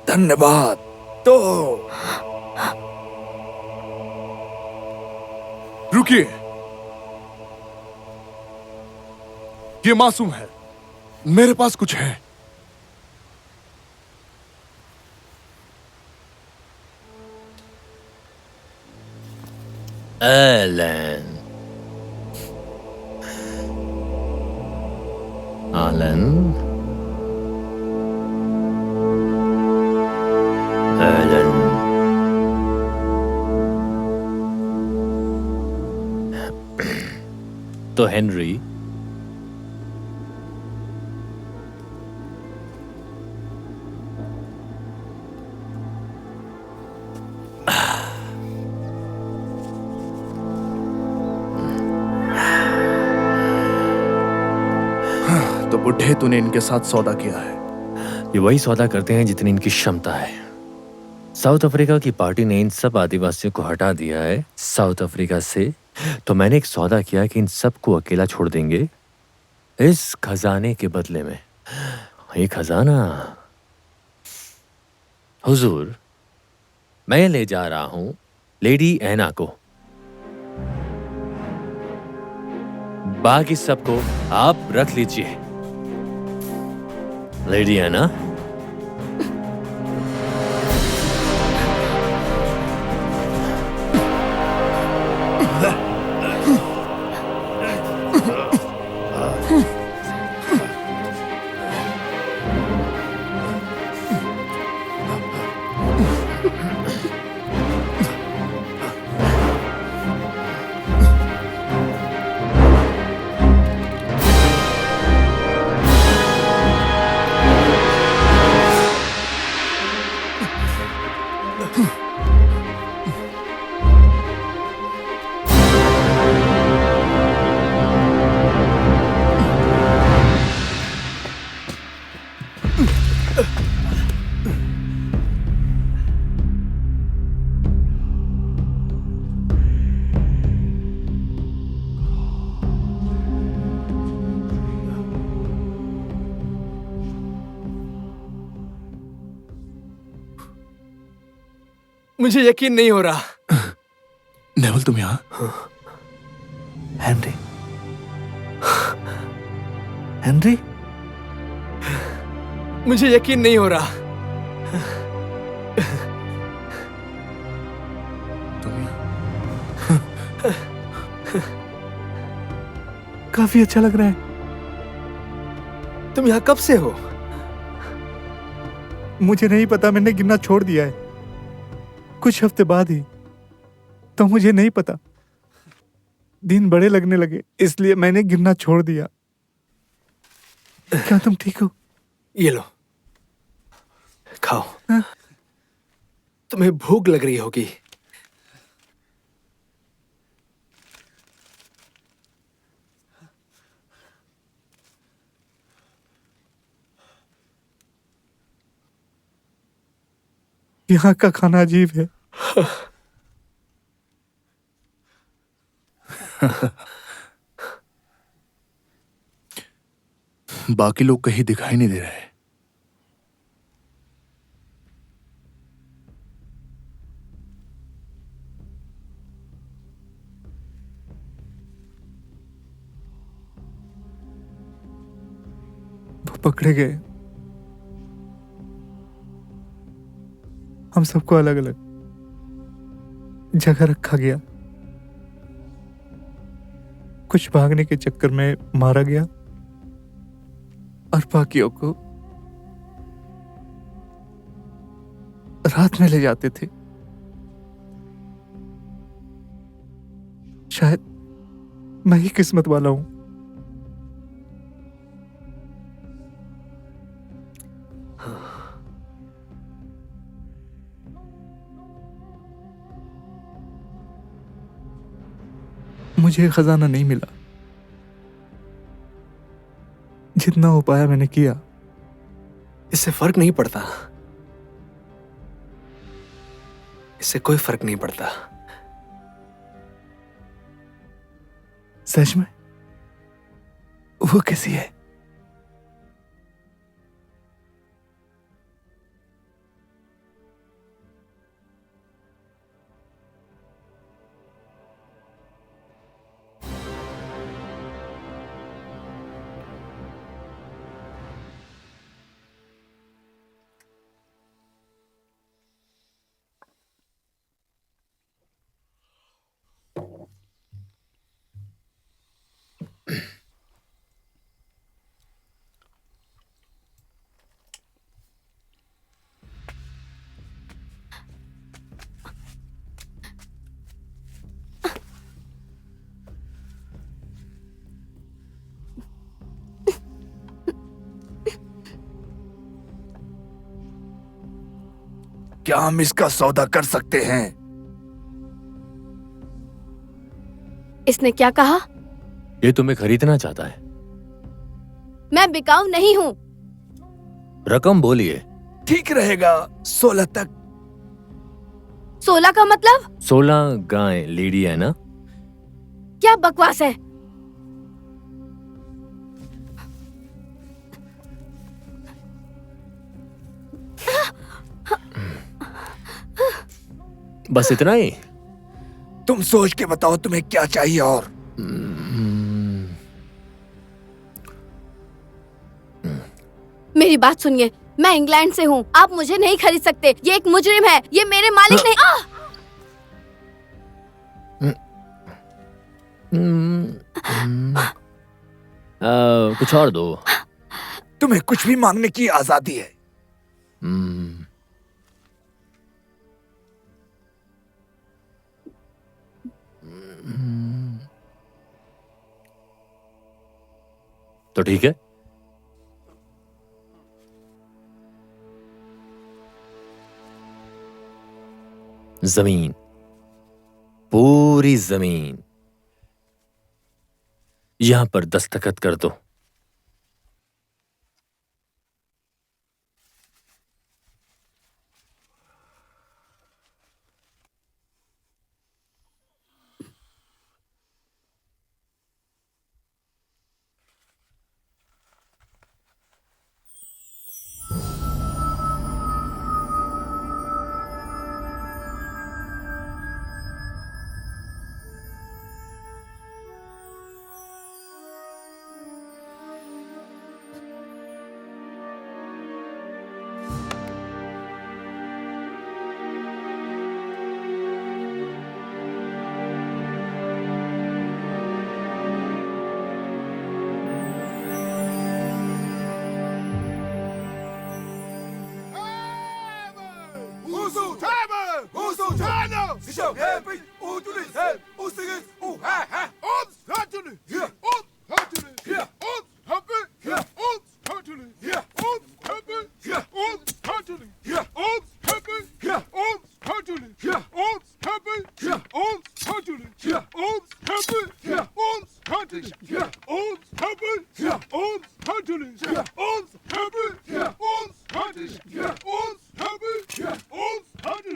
धन्यवाद। तो रुकिए, ये मासूम है, मेरे पास कुछ है। Alan, Alan, Alan. तो हेनरी, तो बुढ़े, तूने इनके साथ सौदा किया है। ये वही सौदा करते हैं जितनी इनकी क्षमता है। साउथ अफ्रीका की पार्टी ने इन सब आदिवासियों को हटा दिया है साउथ अफ्रीका से, तो मैंने एक सौदा किया कि इन सबको अकेला छोड़ देंगे इस खजाने के बदले में। ये खजाना हुजूर, मैं ले जा रहा हूं लेडी ऐना को, बाकी सबको आप रख लीजिए। लेडी ऐना, मुझे यकीन नहीं हो रहा। नेवल, तुम यहाँ? हेनरी, हेनरी, मुझे यकीन नहीं हो रहा। तुम यहाँ? काफी अच्छा लग रहा है। तुम यहाँ कब से हो? मुझे नहीं पता, मैंने गिनना छोड़ दिया है कुछ हफ्ते बाद ही, तो मुझे नहीं पता। दिन बड़े लगने लगे इसलिए मैंने गिनना छोड़ दिया। क्या तुम ठीक हो? ये लो, खाओ। हाँ? तुम्हें भूख लग रही होगी। यहाँ का खाना अजीब है। बाकी लोग कहीं दिखाई नहीं दे रहे। वो पकड़े गए। हम सबको अलग अलग जगह रखा गया। कुछ भागने के चक्कर में मारा गया और बाकियों को रात में ले जाते थे। शायद मैं ही किस्मत वाला हूं। मुझे खजाना नहीं मिला। जितना हो पाया मैंने किया। इससे फर्क नहीं पड़ता। इससे कोई फर्क नहीं पड़ता। सच में? वो कैसी है? क्या हम इसका सौदा कर सकते हैं? इसने क्या कहा? ये तुम्हें खरीदना चाहता है। मैं बिकाऊ नहीं हूँ। रकम बोलिए। ठीक रहेगा 16 तक। 16 का मतलब? 16 गाय लेडी है ना? क्या बकवास है? बस इतना ही? तुम सोच के बताओ तुम्हें क्या चाहिए। और मेरी बात सुनिए, मैं इंग्लैंड से हूँ, आप मुझे नहीं खरीद सकते। ये एक मुजरिम है, ये मेरे मालिक नहीं। कुछ और दो। तुम्हें कुछ भी मांगने की आजादी है। तो ठीक है, जमीन, पूरी जमीन यहां पर दस्तखत कर दो।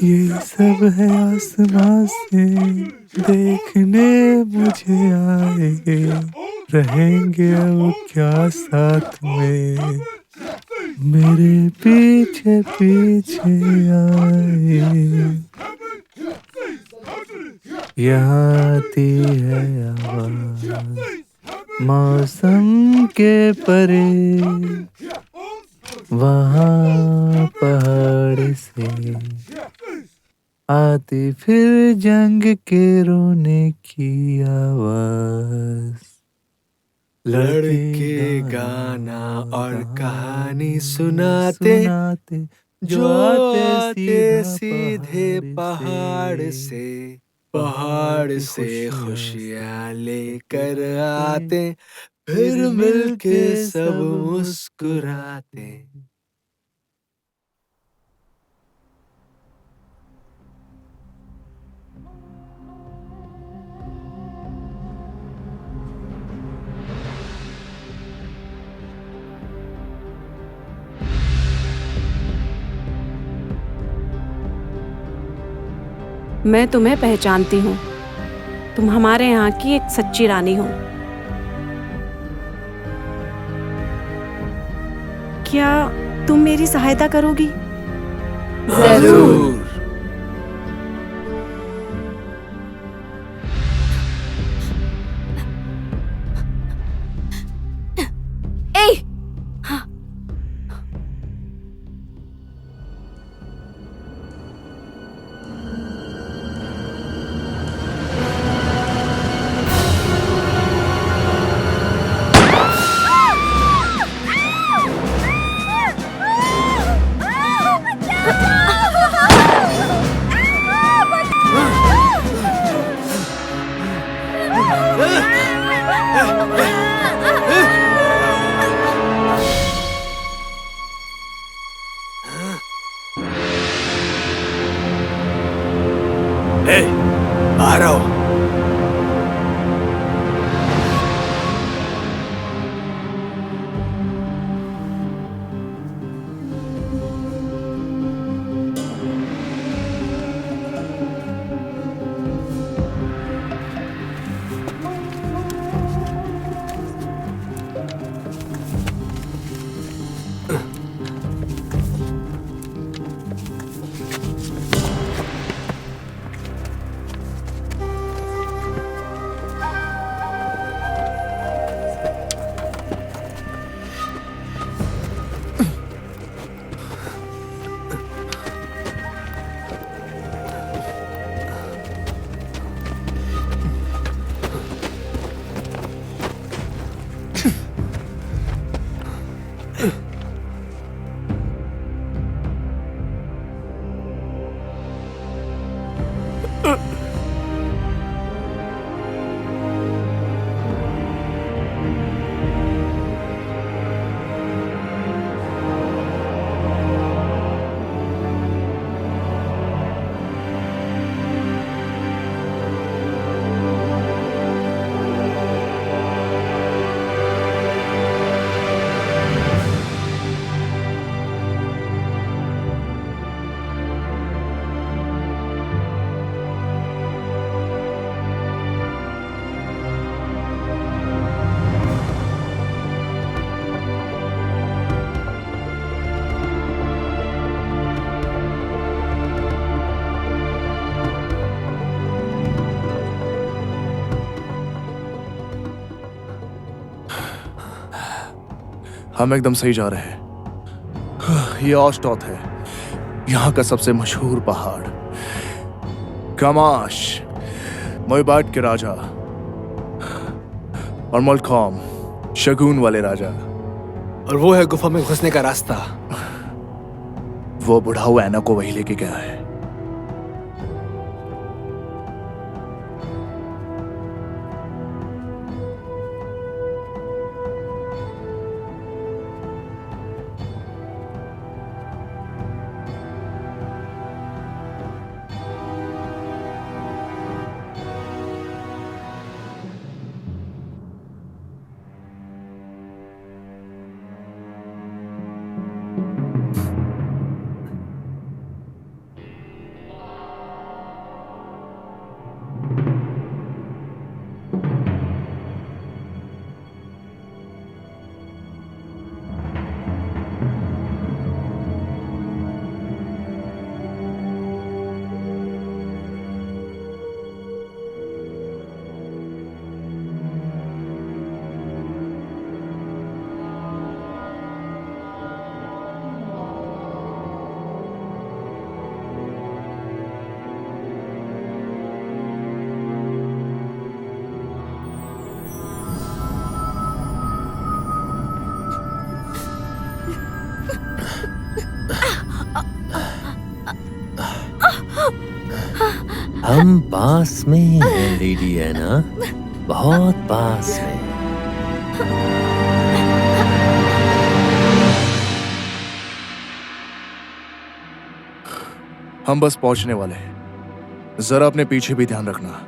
ये सब है आसमां से देखने मुझे आए, रहेंगे अब क्या साथ में, मेरे पीछे पीछे आए। यहाँ आती है आवाज मौसम के परे, वहाँ पहाड़ से आती फिर जंग के रोने की आवाज। लड़के गाना और कहानी सुनाते जो आते सीधे पहाड़ से खुशियाँ लेकर आते, फिर मिलके सब मुस्कुराते। मैं तुम्हें पहचानती हूँ, तुम हमारे यहाँ की एक सच्ची रानी हो। क्या तुम मेरी सहायता करोगी? जरूर। ए, आ रहा हूं। हम एकदम सही जा रहे हैं। ये ऑस्टॉथ है, यहाँ का सबसे मशहूर पहाड़। कमाश, मोइबाट के राजा, और मलखौम, शगुन वाले राजा। और वो है गुफा में घुसने का रास्ता। वो बुढ़ाऊ ऐना को वही लेके गया है। हम पास में ही हैं लेडी एना, बहुत पास में। हम बस पहुंचने वाले हैं, जरा अपने पीछे भी ध्यान रखना।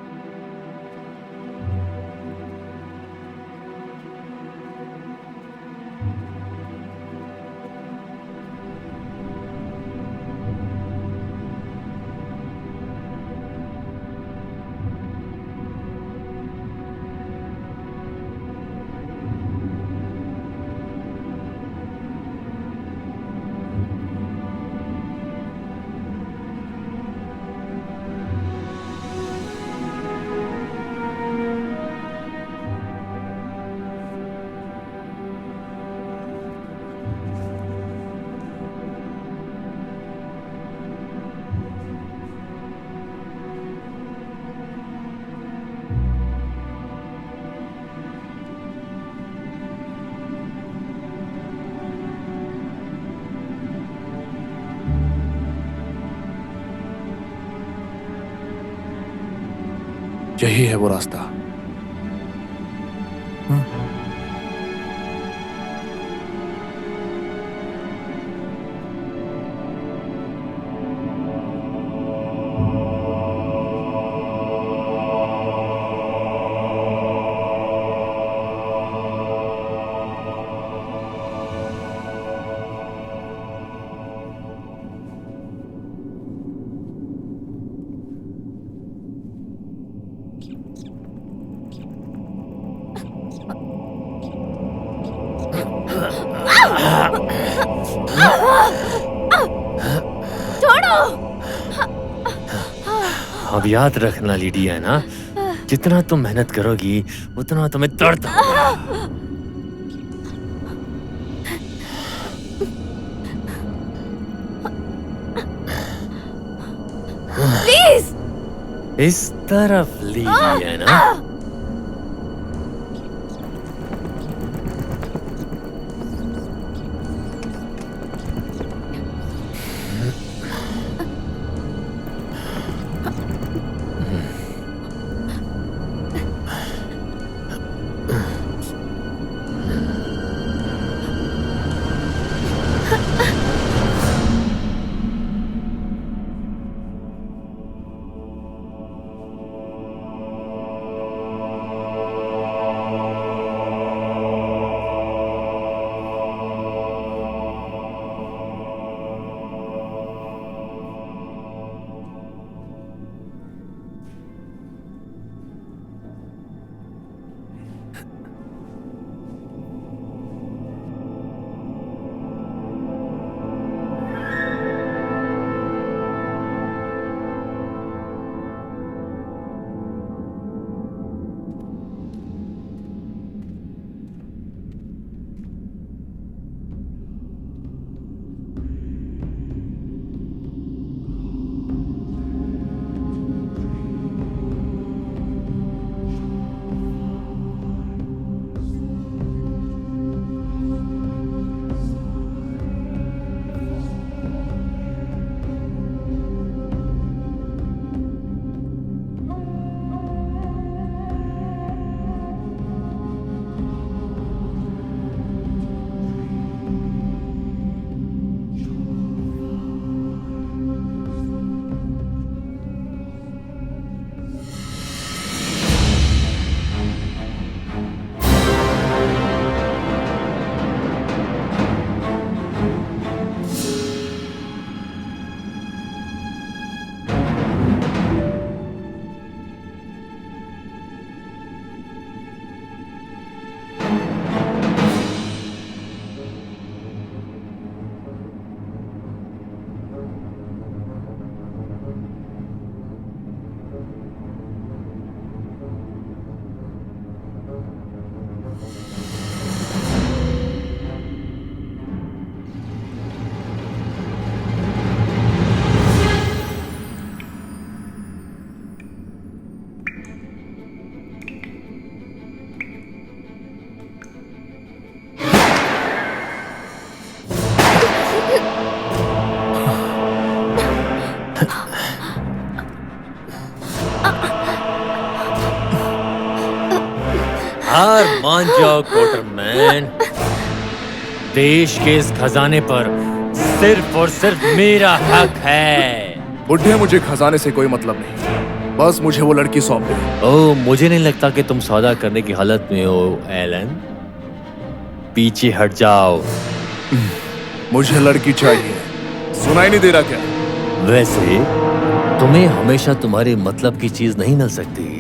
यही है वो रास्ता। अब याद रखना लेडी एना, जितना तुम मेहनत करोगी उतना तुम्हें दर्द होगा। प्लीज इस तरफ लेडी एना। हार मान जाओ क्वार्टरमैन। देश के इस खजाने पर सिर्फ और सिर्फ मेरा हक है। बुढ़े, मुझे खजाने से कोई मतलब नहीं, बस मुझे वो लड़की सौंप दे। ओह, मुझे नहीं लगता कि तुम सौदा करने की हालत में हो एलन। पीछे हट जाओ। मुझे लड़की चाहिए, सुनाई नहीं दे रहा क्या? वैसे तुम्हें हमेशा तुम्हारे मतलब की चीज नहीं मिल सकती।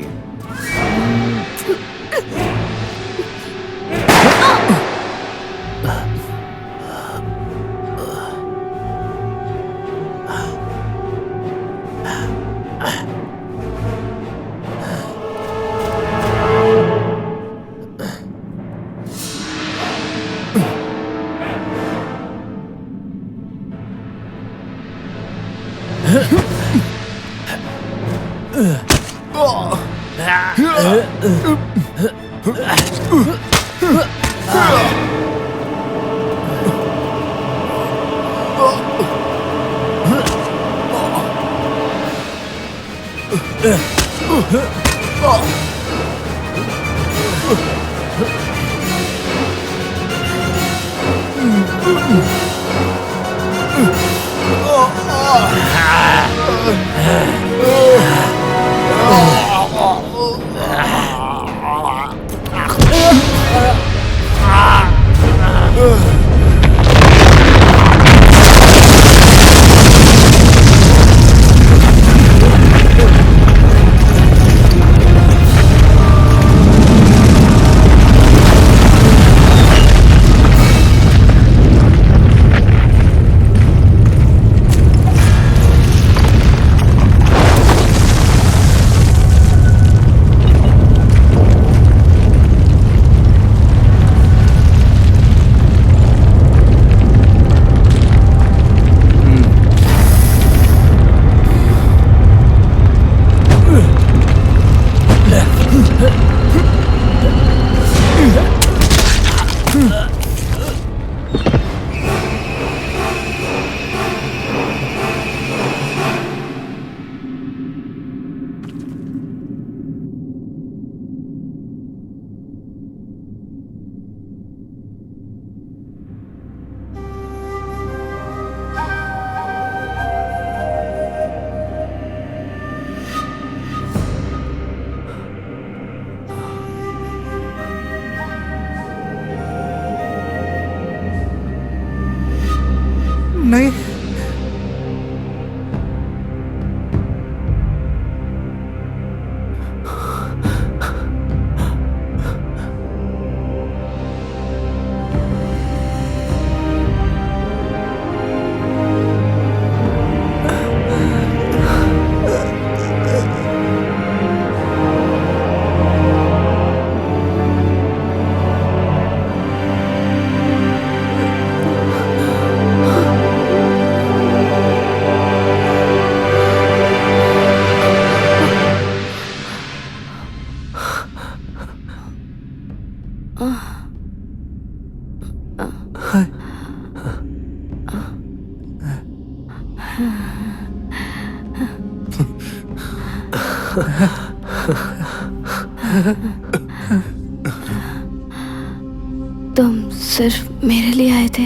नहीं, तुम सिर्फ मेरे लिए आए थे।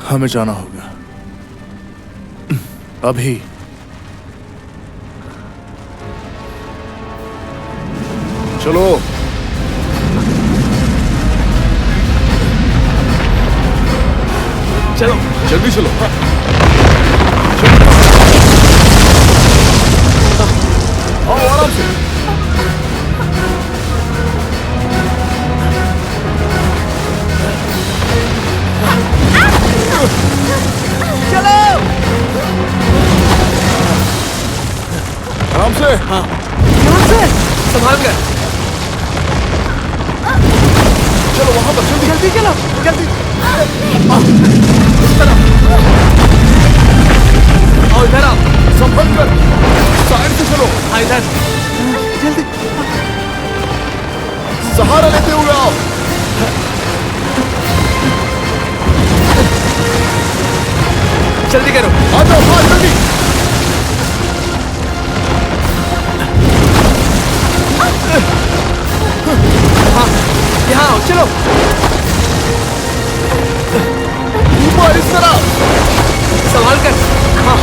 हमें जाना होगा अभी। चलो। चलो जल्दी चलो। आओ आराम से। आराम से। संभाल कर। चलो वहां पर जल्दी। जल्दी चलो, जल्दी। आओ इधर आओ। संभल कर। साइड से चलो। हाँ इधर। जल्दी। सहारा लेते हुए आओ। जल्दी करो। आ जाओ, हाँ जल्दी। हाँ यहाँ आओ, चलो। ऊपर इस तरह। संभाल कर। हाँ